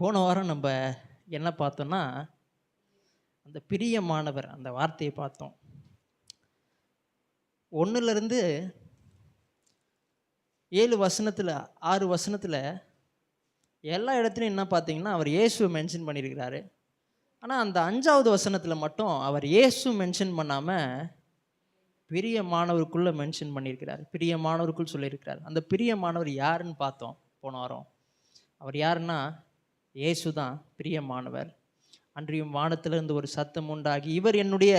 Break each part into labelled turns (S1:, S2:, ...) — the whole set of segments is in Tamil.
S1: போன வாரம் நம்ம என்ன பார்த்தோம்னா, அந்த பிரியமானவர் அந்த வார்த்தையை பார்த்தோம். 1லிருந்து 7 வசனத்தில் 6 வசனத்தில் எல்லா இடத்துலையும் என்ன பார்த்தீங்கன்னா, அவர் இயேசுவை மென்ஷன் பண்ணியிருக்கிறாரு. ஆனால் அந்த 5வது வசனத்தில் மட்டும் அவர் இயேசு மென்ஷன் பண்ணாமல் பிரியமானவருக்குள்ளே மென்ஷன் பண்ணியிருக்கிறார். பிரியமானவருக்குள் சொல்லியிருக்கிறார். அந்த பிரியமானவர் யாருன்னு பார்த்தோம் போன வாரம். அவர் யாருன்னா இயேசு தான் பிரியமானவர். அன்றியும் வானத்திலிருந்து ஒரு சத்தம் உண்டாகி, இவர் என்னுடைய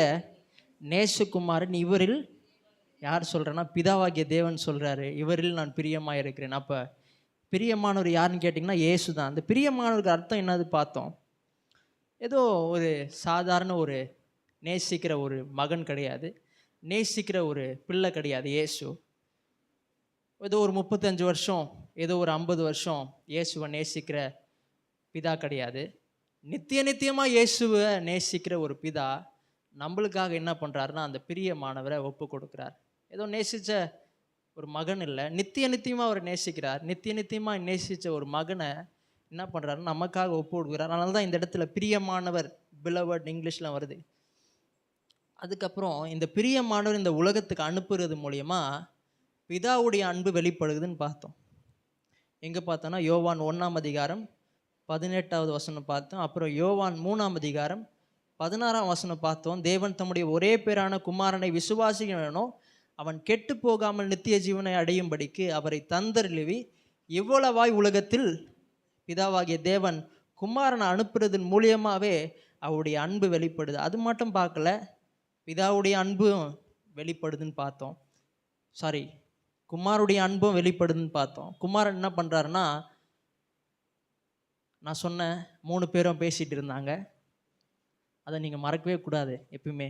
S1: நேசகுமாரன், இவரில் யார் சொல்கிறேன்னா பிதாவாகிய தேவன் சொல்கிறாரு, இவரில் நான் பிரியமாக இருக்கிறேன். அப்போ பிரியமானவர் யாருன்னு கேட்டிங்கன்னா இயேசு தான். அந்த பிரியமானவருக்கு அர்த்தம் என்னது பார்த்தோம். ஏதோ ஒரு சாதாரண ஒரு நேசிக்கிற ஒரு மகன் கிடையாது, நேசிக்கிற ஒரு பிள்ளை கிடையாது. இயேசு ஏதோ ஒரு 35 வருஷம், ஏதோ ஒரு 50 வருஷம் இயேசுவை நேசிக்கிற பிதா கிடையாது. நித்தியமாக இயேசுவை நேசிக்கிற ஒரு பிதா நம்மளுக்காக என்ன பண்ணுறாருன்னா அந்த பிரியமானவரை ஒப்பு கொடுக்குறார். ஏதோ நேசித்த ஒரு மகன் இல்லை, நித்தியமாக அவர் நேசிக்கிறார். நித்தியமாக நேசித்த ஒரு மகனை என்ன பண்ணுறாருன்னு நமக்காக ஒப்பு கொடுக்குறார். அதனால தான் இந்த இடத்துல பிரியமானவர், பிலவட் இங்கிலீஷ்லாம் வருது. அதுக்கப்புறம் இந்த பிரியமானவர் இந்த உலகத்துக்கு அனுப்புறது மூலயமா பிதாவுடைய அன்பு வெளிப்படுகுதுன்னு பார்த்தோம். எங்கே பார்த்தோன்னா யோவான் 1ஆம் அதிகாரம் 18வது வசனம் பார்த்தோம். அப்புறம் யோவான் 3ஆம் அதிகாரம் 16ஆம் வசனம் பார்த்தோம். தேவன் தம்முடைய ஒரே பேரான குமாரனை விசுவாசிக்கணும், அவன் கெட்டு போகாமல் நித்திய ஜீவனை அடையும்படிக்கு அவரை தந்தருளி இவ்வளவாய் உலகத்தில் பிதாவாகிய தேவன் குமாரனை அனுப்புறதன் மூலியமாகவே அவருடைய அன்பு வெளிப்படுது. அது மட்டும் பார்க்கல, பிதாவுடைய அன்பும் வெளிப்படுதுன்னு பார்த்தோம். குமாருடைய அன்பும் வெளிப்படுதுன்னு பார்த்தோம். குமாரன் என்ன பண்ணுறாருன்னா, நான் சொன்னேன் 3 பேரும் பேசிகிட்டு இருந்தாங்க, அதை நீங்கள் மறக்கவே கூடாது எப்பயுமே.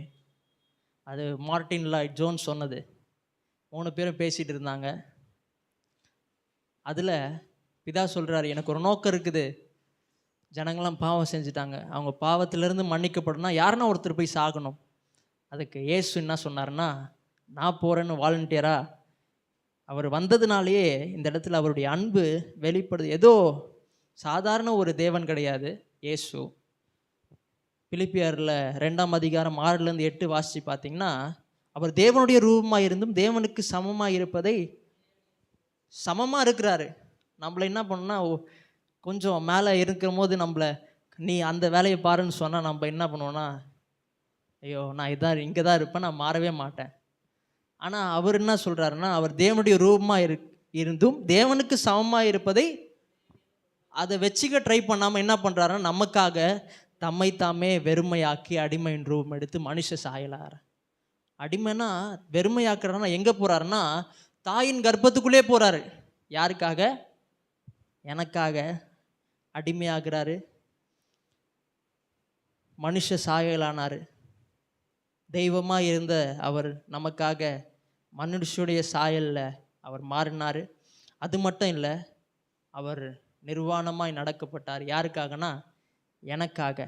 S1: அது மார்ட்டின் லாய்ட் ஜோன்ஸ் சொன்னது. 3 பேரும் பேசிகிட்டு இருந்தாங்க. அதில் பிதா சொல்கிறாரு, எனக்கு ஒரு நோக்கம் இருக்குது. ஜனங்களாம் பாவம் செஞ்சுட்டாங்க, அவங்க பாவத்திலேருந்து மன்னிக்கப்படணும்னா யாருன்னா ஒருத்தர் போய் சாகணும். அதுக்கு இயேசு என்ன சொன்னார்னா, நான் போகிறேன்னு வாலண்டியராக அவர் வந்ததுனாலேயே இந்த இடத்துல அவருடைய அன்பு வெளிப்படுது. ஏதோ சாதாரண ஒரு தேவன் கிடையாது இயேசு. பிலிப்பியரில் 2ஆம் அதிகாரம் 6லேருந்து 8 வாசித்து பார்த்தீங்கன்னா, அவர் தேவனுடைய ரூபமாக இருந்தும் தேவனுக்கு சமமாக இருப்பதை சமமாக இருக்கிறாரு. நம்மளை என்ன பண்ணோன்னா, கொஞ்சம் மேலே இருக்கிற போது நம்மளை நீ அந்த வேலையை பாருன்னு சொன்னால் நம்ம என்ன பண்ணுவோன்னா, ஐயோ நான் இங்கே தான் இருப்பேன், நான் மாறவே மாட்டேன். ஆனால் அவர் என்ன சொல்கிறாருன்னா, அவர் தேவனுடைய ரூபமாக இருந்தும் தேவனுக்கு சமமாக இருப்பதை அதை வச்சுக்க ட்ரை பண்ணாமல் என்ன பண்ணுறாருன்னா, நமக்காக தம்மை தாமே வெறுமையாக்கி அடிமையின் ரூபம் எடுத்து மனுஷ சாயலார். அடிமைனா வெறுமையாக்குறாருன்னா எங்கே போகிறாருன்னா, தாயின் கர்ப்பத்துக்குள்ளே போகிறாரு. யாருக்காக? எனக்காக அடிமையாகிறாரு, மனுஷ சாயலானார். தெய்வமாக இருந்த அவர் நமக்காக மனுஷனுடைய சாயலில் அவர் மாறினார். அது மட்டும் இல்லை, அவர் நிர்வாணமாய் நடக்கப்பட்டார். யாருக்காகனா? எனக்காக.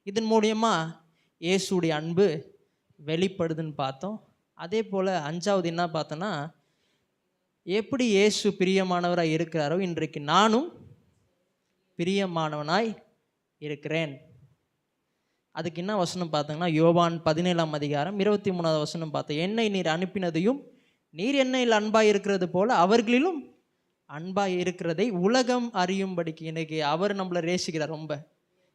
S1: இதன் மூலியமாக இயேசுடைய அன்பு வெளிப்படுதுன்னு பார்த்தோம். அதே போல் 5வது என்ன பார்த்தோன்னா, எப்படி இயேசு பிரியமானவராய் இருக்கிறாரோ இன்றைக்கு நானும் பிரியமானவனாய் இருக்கிறேன். அதுக்கு என்ன வசனம் பார்த்தோங்கன்னா, யோவான் 17ஆம் அதிகாரம் 23வது வசனம் பார்த்தோம். என்னை நீர் அனுப்பினதையும் நீர் என்னையில் அன்பாய் இருக்கிறது போல அவர்களிலும் அன்பாய் இருக்கிறதை உலகம் அறியும்படிக்கு. இன்னைக்கு அவர் நம்மளை நேசிக்கிறார். ரொம்ப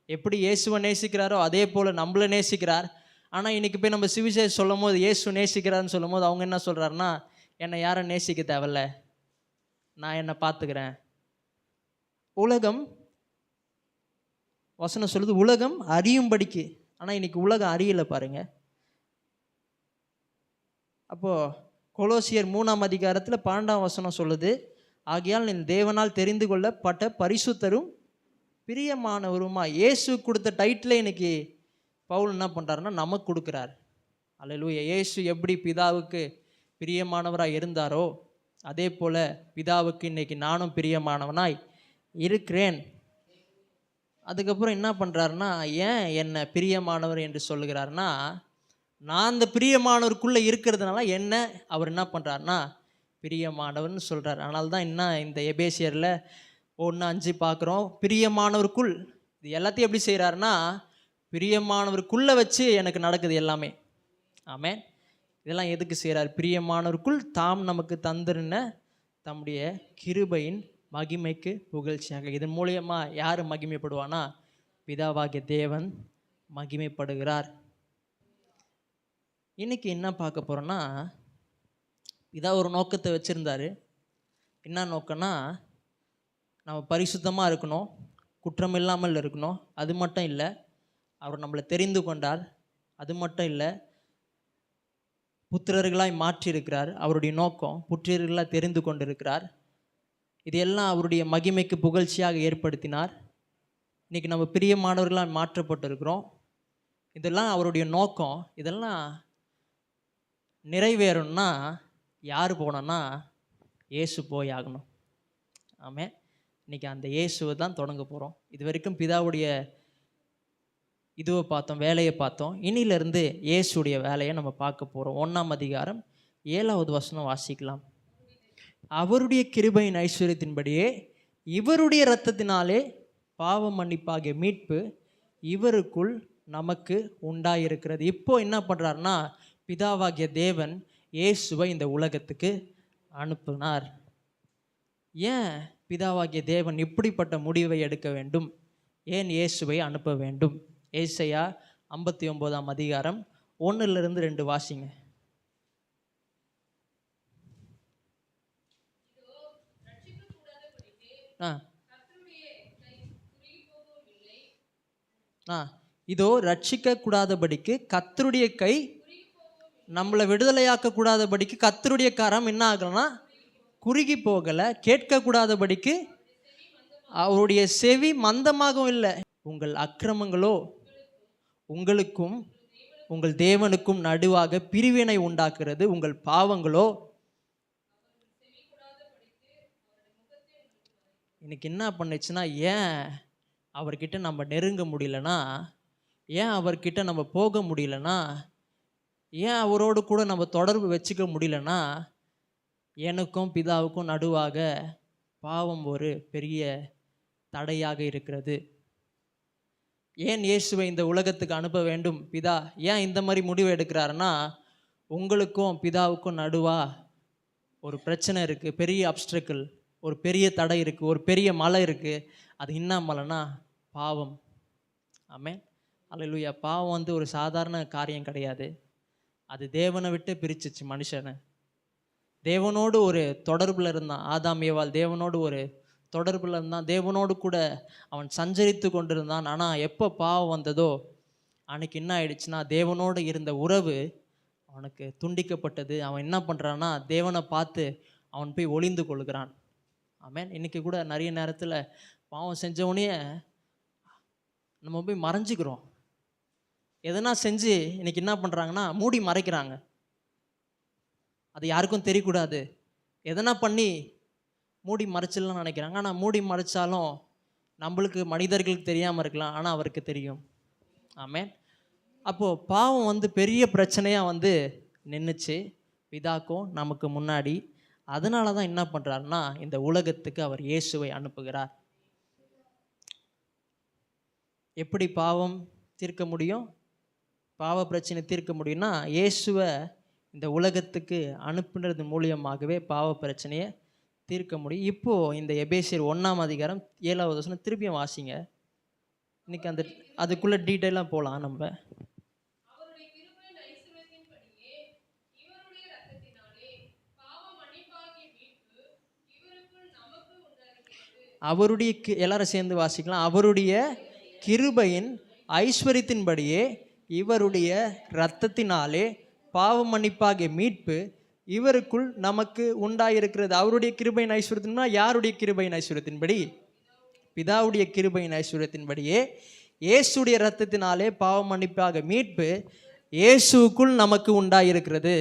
S1: எப்படி இயேசுவை நேசிக்கிறாரோ அதே போல் நம்மளை நேசிக்கிறார். ஆனால் இன்றைக்கி போய் நம்ம சுவிசேஷம் சொல்லும் போது இயேசு நேசிக்கிறாருன்னு சொல்லும் போது அவங்க என்ன சொல்கிறாருன்னா, என்னை யாரும் நேசிக்க தேவையில்ல, நான் என்னை பார்த்துக்கிறேன். உலகம் வசனம் சொல்லுது உலகம் அறியும்படிக்கு. ஆனால் இன்னைக்கு உலகம் அறியலை பாருங்க. அப்போது கொலோசியர் 3ஆம் அதிகாரத்தில் 12ஆம் வசனம் சொல்லுது, ஆகையால் நீ தேவனால் தெரிந்து கொள்ளப்பட்ட பரிசுத்தரும் பிரியமானவருமா. இயேசு கொடுத்த டைட்டில் இன்னைக்கு பவுல் என்ன பண்ணுறாருன்னா நமக்கு கொடுக்குறார். அல்லேலூயா. இயேசு எப்படி பிதாவுக்கு பிரியமானவராக இருந்தாரோ அதே போல் பிதாவுக்கு இன்னைக்கு நானும் பிரியமானவனாய் இருக்கிறேன். அதுக்கப்புறம் என்ன பண்ணுறாருன்னா, ஏன் என்ன பிரியமானவர் என்று சொல்லுகிறாருன்னா, நான் அந்த பிரியமானவருக்குள்ளே இருக்கிறதுனால என்ன அவர் என்ன பண்ணுறாருன்னா பிரியமானவர்னு சொல்கிறார். அதனால தான் என்ன இந்த எபேசியரில் 1:5 பார்க்குறோம். பிரியமானவருக்குள் இது எல்லாத்தையும் எப்படி செய்கிறாருன்னா, பிரியமானவருக்குள்ளே வச்சு எனக்கு நடக்குது எல்லாமே. ஆமென். இதெல்லாம் எதுக்கு செய்கிறார்? பிரியமானவருக்குள் தாம் நமக்கு தந்திருந்த தம்முடைய கிருபையின் மகிமைக்கு புகழ்ச்சியாக. இதன் மூலியமா யார் மகிமைப்படுவானா? பிதாவாகிய தேவன் மகிமைப்படுகிறார். இன்னைக்கு என்ன பார்க்க போகிறோன்னா, பிதா ஒரு நோக்கத்தை வச்சுருந்தாரு. என்ன நோக்கம்னா, நம்ம பரிசுத்தமாக இருக்கணும், குற்றம் இல்லாமல் இருக்கணும். அது மட்டும் இல்லை, அவர் நம்மளை தெரிந்து கொண்டார். அது மட்டும் இல்லை, புத்திரர்களாய் மாற்றியிருக்கிறார். அவருடைய நோக்கம் புத்திரர்களாக தெரிந்து கொண்டிருக்கிறார். இது எல்லாம் அவருடைய மகிமைக்கு புகழ்ச்சியாக ஏற்படுத்தினார். இன்றைக்கி நம்ம பிரியமானவர்களாக மாற்றப்பட்டிருக்கிறோம். இதெல்லாம் அவருடைய நோக்கம். இதெல்லாம் நிறைவேறணும்னா யார் போனோன்னா இயேசு போய் ஆகணும். ஆமென். இன்றைக்கி அந்த இயேசுவை தான் தொடங்க போகிறோம். இது வரைக்கும் பிதாவுடைய இதுவை பார்த்தோம், வேலையை பார்த்தோம். இன்னிலிருந்து இயேசுடைய வேலையை நம்ம பார்க்க போகிறோம். 1ஆம் அதிகாரம் 7வது வசனம் வாசிக்கலாம். அவருடைய கிருபையின் ஐஸ்வர்யத்தின்படியே இவருடைய இரத்தத்தினாலே பாவ மன்னிப்பாகிய மீட்பு இவருக்குள் நமக்கு உண்டாயிருக்கிறது. இப்போ என்ன பண்ணுறாருன்னா, பிதாவாகிய தேவன் இயேசுவை இந்த உலகத்துக்கு அனுப்பினார். ஏன் பிதாவாகிய தேவன் இப்படிப்பட்ட முடிவை எடுக்க வேண்டும்? ஏன் இயேசுவை அனுப்ப வேண்டும்? ஏசாயா 59ஆம் அதிகாரம் 1-2 வாசிங்க. இதோ ரட்சிக்க கூடாதபடிக்கு கர்த்தருடைய கை, நம்மளை விடுதலையாக்க கூடாதபடிக்கு கர்த்தருடைய கரம் என்ன ஆகலன்னா குறுகி போகலை. கேட்கக்கூடாதபடிக்கு அவருடைய செவி மந்தமாகவும் இல்லை. உங்கள் அக்கிரமங்களோ உங்களுக்கும் உங்கள் தேவனுக்கும் நடுவாக பிரிவினை உண்டாக்குறது. உங்கள் பாவங்களோ இன்னைக்கு என்ன பண்ணுச்சுன்னா, ஏன் அவர்கிட்ட நம்ம நெருங்க முடியலன்னா, ஏன் அவர்கிட்ட நம்ம போக முடியலன்னா, ஏன் அவரோடு கூட நம்ம தொடர்பு வச்சுக்க முடியலன்னா, எனக்கும் பிதாவுக்கும் நடுவாக பாவம் ஒரு பெரிய தடையாக இருக்கிறது. ஏன் இயேசுவை இந்த உலகத்துக்கு அனுப்ப வேண்டும் பிதா? ஏன் இந்த மாதிரி முடிவு எடுக்கிறாருன்னா, உங்களுக்கும் பிதாவுக்கும் நடுவாக ஒரு பிரச்சனை இருக்குது, பெரிய அப்ஸ்ட்ரக்கிள், ஒரு பெரிய தடை இருக்குது, ஒரு பெரிய மலை இருக்குது. அது என்ன மலைன்னா பாவம். ஆமென். அல்லேலூயா. பாவம் ஒரு சாதாரண காரியம் கிடையாது. அது தேவனை விட்டு பிரிச்சிச்சு மனுஷனை. தேவனோடு ஒரு தொடர்பில் இருந்தான் ஆதாம் ஏவாள். தேவனோடு ஒரு தொடர்பில் இருந்தான், தேவனோடு கூட அவன் சஞ்சரித்து கொண்டிருந்தான். ஆனால் எப்போ பாவம் வந்ததோ அன்னைக்கு என்ன ஆயிடுச்சுன்னா, தேவனோடு இருந்த உறவு அவனுக்கு துண்டிக்கப்பட்டது. அவன் என்ன பண்ணுறான்னா, தேவனை பார்த்து அவன் போய் ஒளிந்து கொள்கிறான். ஆமென். இன்றைக்கி கூட நிறைய நேரத்தில் பாவம் செஞ்சவனே நம்ம போய் மறைஞ்சிக்கிறோம். எதனா செஞ்சு இன்றைக்கி என்ன பண்ணுறாங்கன்னா மூடி மறைக்கிறாங்க. அது யாருக்கும் தெரியக்கூடாது. எதனா பண்ணி மூடி மறைச்சிடலாம்னு நினைக்கிறாங்க. ஆனால் மூடி மறைச்சாலும் நம்மளுக்கு மனிதர்களுக்கு தெரியாமல் இருக்கலாம், ஆனால் அவருக்கு தெரியும். ஆமென். அப்போது பாவம் பெரிய பிரச்சனையாக நின்றுச்சு பிதாக்கும் நமக்கு முன்னாடி. அதனால தான் என்ன பண்ணுறாருன்னா, இந்த உலகத்துக்கு அவர் இயேசுவை அனுப்புகிறார். எப்படி பாவம் தீர்க்க முடியும்? பாவ பிரச்சனை தீர்க்க முடியும்னா, இயேசுவை இந்த உலகத்துக்கு அனுப்புனது மூலியமாகவே பாவ பிரச்சனையை தீர்க்க முடியும். இப்போது இந்த எபேசியர் 1ஆம் அதிகாரம் 7வது வசனம் திருப்பியும் வாசிங்க. இன்னைக்கு அதுக்குள்ளே டீட்டெயிலாக போகலாம் நம்ம. அவருடைய எல்லாரும் சேர்ந்து வாசிக்கலாம். அவருடைய கிருபையின் ஐஸ்வர்யத்தின்படியே இவருடைய இரத்தத்தினாலே பாவ மன்னிப்பாகிய மீட்பு இவருக்குள் நமக்கு உண்டாயிருக்கிறது. அவருடைய கிருபையின் ஐஸ்வர்யத்தின்படி, யாருடைய கிருபையின் ஐஸ்வர்யத்தின்படி? பிதாவுடைய கிருபையின் ஐஸ்வர்யத்தின்படியே இயேசுடைய இரத்தத்தினாலே பாவ மன்னிப்பாக மீட்பு இயேசுக்குள் நமக்கு உண்டாயிருக்கிறது.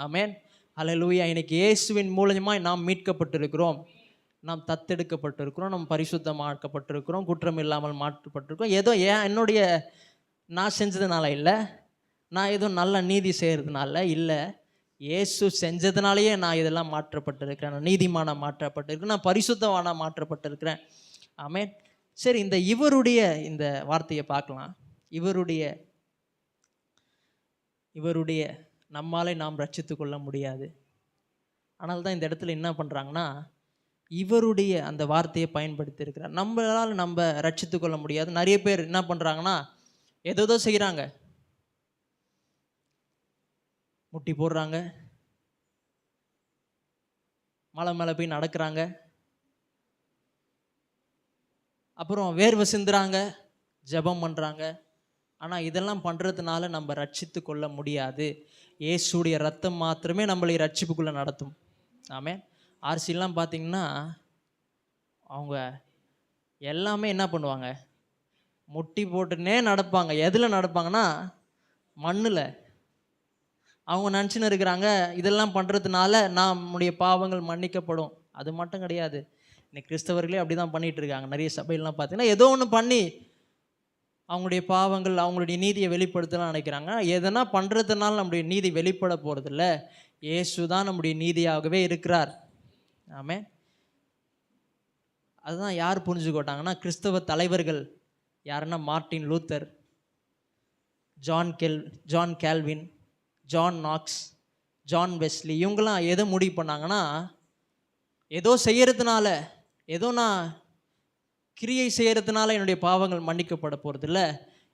S1: ஆமென். அல்லேலூயா. இன்னைக்கு இயேசுவின் மூலமாய் நாம் மீட்கப்பட்டிருக்கிறோம், நாம் தத்தெடுக்கப்பட்டிருக்கிறோம், நாம் பரிசுத்தமாக்கப்பட்டிருக்கிறோம், குற்றம் இல்லாமல் மாற்றப்பட்டிருக்கிறோம். ஏதோ நான் செஞ்சதுனால இல்லை, நான் ஏதோ நல்ல நீதி செய்கிறதுனால இல்லை. இயேசு செஞ்சதுனாலேயே நான் இதெல்லாம் மாற்றப்பட்டிருக்கிறேன், நான் நீதிமானா மாற்றப்பட்டிருக்கிறேன், நான் பரிசுத்தவானா மாற்றப்பட்டிருக்கிறேன். ஆமென். சரி, இவருடைய இந்த வார்த்தையை பார்க்கலாம். இவருடைய நம்மாலே நாம் ரட்சித்து கொள்ள முடியாது. ஆனால் தான் இந்த இடத்துல என்ன பண்ணுறாங்கன்னா, இவருடைய அந்த வார்த்தையை பயன்படுத்தி இருக்கிறார். நம்மளால் நம்ம ரட்சித்து கொள்ள முடியாது. நிறைய பேர் என்ன பண்ணுறாங்கன்னா, ஏதோ செய்கிறாங்க, முட்டி போடுறாங்க, மலை மேலே போய் நடக்கிறாங்க, அப்புறம் வேர்வை சிந்துறாங்க, ஜெபம் பண்ணுறாங்க. ஆனால் இதெல்லாம் பண்ணுறதுனால நம்ம ரட்சித்து கொள்ள முடியாது. இயேசுடைய ரத்தம் மாத்திரமே நம்மளை ரட்சிப்புக்குள்ளே நடத்தும். ஆமென். ஆர்சிலாம் பார்த்தீங்கன்னா அவங்க எல்லாமே என்ன பண்ணுவாங்க, முட்டி போட்டுன்னே நடப்பாங்க. எதில் நடப்பாங்கன்னா மண்ணில். அவங்க நினச்சின்னு இருக்கிறாங்க இதெல்லாம் பண்ணுறதுனால நம்முடைய பாவங்கள் மன்னிக்கப்படும். அது மட்டும் கிடையாது. இன்னைக்கு கிறிஸ்தவர்களே அப்படி தான் பண்ணிகிட்டு இருக்காங்க. நிறைய சபையெல்லாம் பார்த்தீங்கன்னா ஏதோ ஒன்று பண்ணி அவங்களுடைய பாவங்கள், அவங்களுடைய நீதியை வெளிப்படுத்தலாம் நினைக்கிறாங்க. எதனா பண்ணுறதுனால நம்முடைய நீதி வெளிப்பட போகிறதில்ல. இயேசு தான் நம்முடைய நீதியாகவே இருக்கிறார். ஆமென். அதுதான் யார் புரிஞ்சுக்கிட்டாங்கன்னா, கிறிஸ்தவ தலைவர்கள் யாருன்னா Martin Luther, John Calvin, John Knox, John Wesley, இவங்கெல்லாம் எதை முடிவு பண்ணாங்கன்னா, ஏதோ செய்யறதுனால, ஏதோ நான் கிரியை செய்கிறதுனால என்னுடைய பாவங்கள் மன்னிக்கப்பட போகிறதில்ல,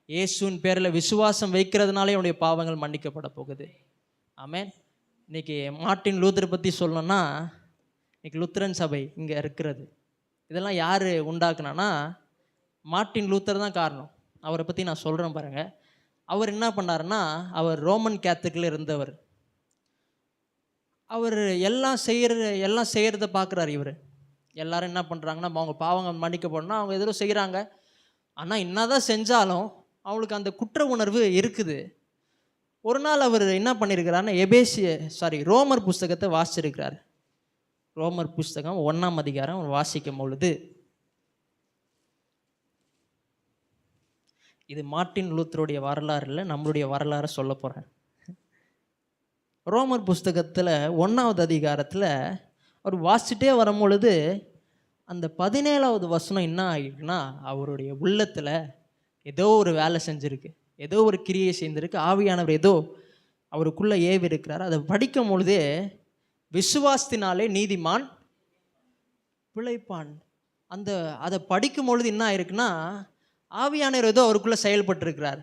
S1: இயேசுவின் பேரில் விசுவாசம் வைக்கிறதுனால என்னுடைய பாவங்கள் மன்னிக்கப்பட போகுது. ஆமென். இன்றைக்கி மார்ட்டின் லூத்தர் பற்றி சொல்லணும்னா, இன்றைக்கி லுத்தரன் சபை இங்கே இருக்கிறது, இதெல்லாம் யார் உண்டாக்குனான்னா மார்ட்டின் லூத்தர் தான் காரணம். அவரை பற்றி நான் சொல்கிறேன் பாருங்கள். அவர் என்ன பண்ணாருன்னா, அவர் ரோமன் கேத்தலிக்கில் இருந்தவர். அவர் எல்லாம் செய்கிறத பார்க்குறாரு. இவர் எல்லாரும் என்ன பண்ணுறாங்கன்னா, அவங்க பாவங்கள் மன்னிக்கப்படணும்னா அவங்க எதிரோ செய்கிறாங்க. ஆனால் என்னதான் செஞ்சாலும் அவங்களுக்கு அந்த குற்ற உணர்வு இருக்குது. ஒரு நாள் அவர் என்ன பண்ணியிருக்கிறாருன்னா, ரோமர் புஸ்தகத்தை வாசிச்சிருக்கிறார். ரோமர் புஸ்தகம் 1ஆம் அதிகாரம் அவர் வாசிக்கும் பொழுது, இது மார்ட்டின் லூத்தருடைய வரலாறு இல்லை, நம்மளுடைய வரலாறு சொல்ல போகிறேன். ரோமர் புஸ்தகத்தில் 1ஆவது அதிகாரத்தில் அவர் வாசிச்சுட்டே வரும்பொழுது அந்த 17வது வசனம் என்ன ஆகிருக்குன்னா, அவருடைய உள்ளத்தில் ஏதோ ஒரு வேலை செஞ்சுருக்கு, ஏதோ ஒரு கிரியை செய்திருக்கு. ஆவியானவர் ஏதோ அவருக்குள்ளே ஏவி இருக்கிறார். அதை படிக்கும் பொழுதே, விசுவாசத்தினாலே நீதிமான் பிழைப்பான். அதை படிக்கும் பொழுது என்ன ஆயிருக்குன்னா, ஆவியானவர் ஏதோ அவருக்குள்ளே செயல்பட்டுருக்கிறார்.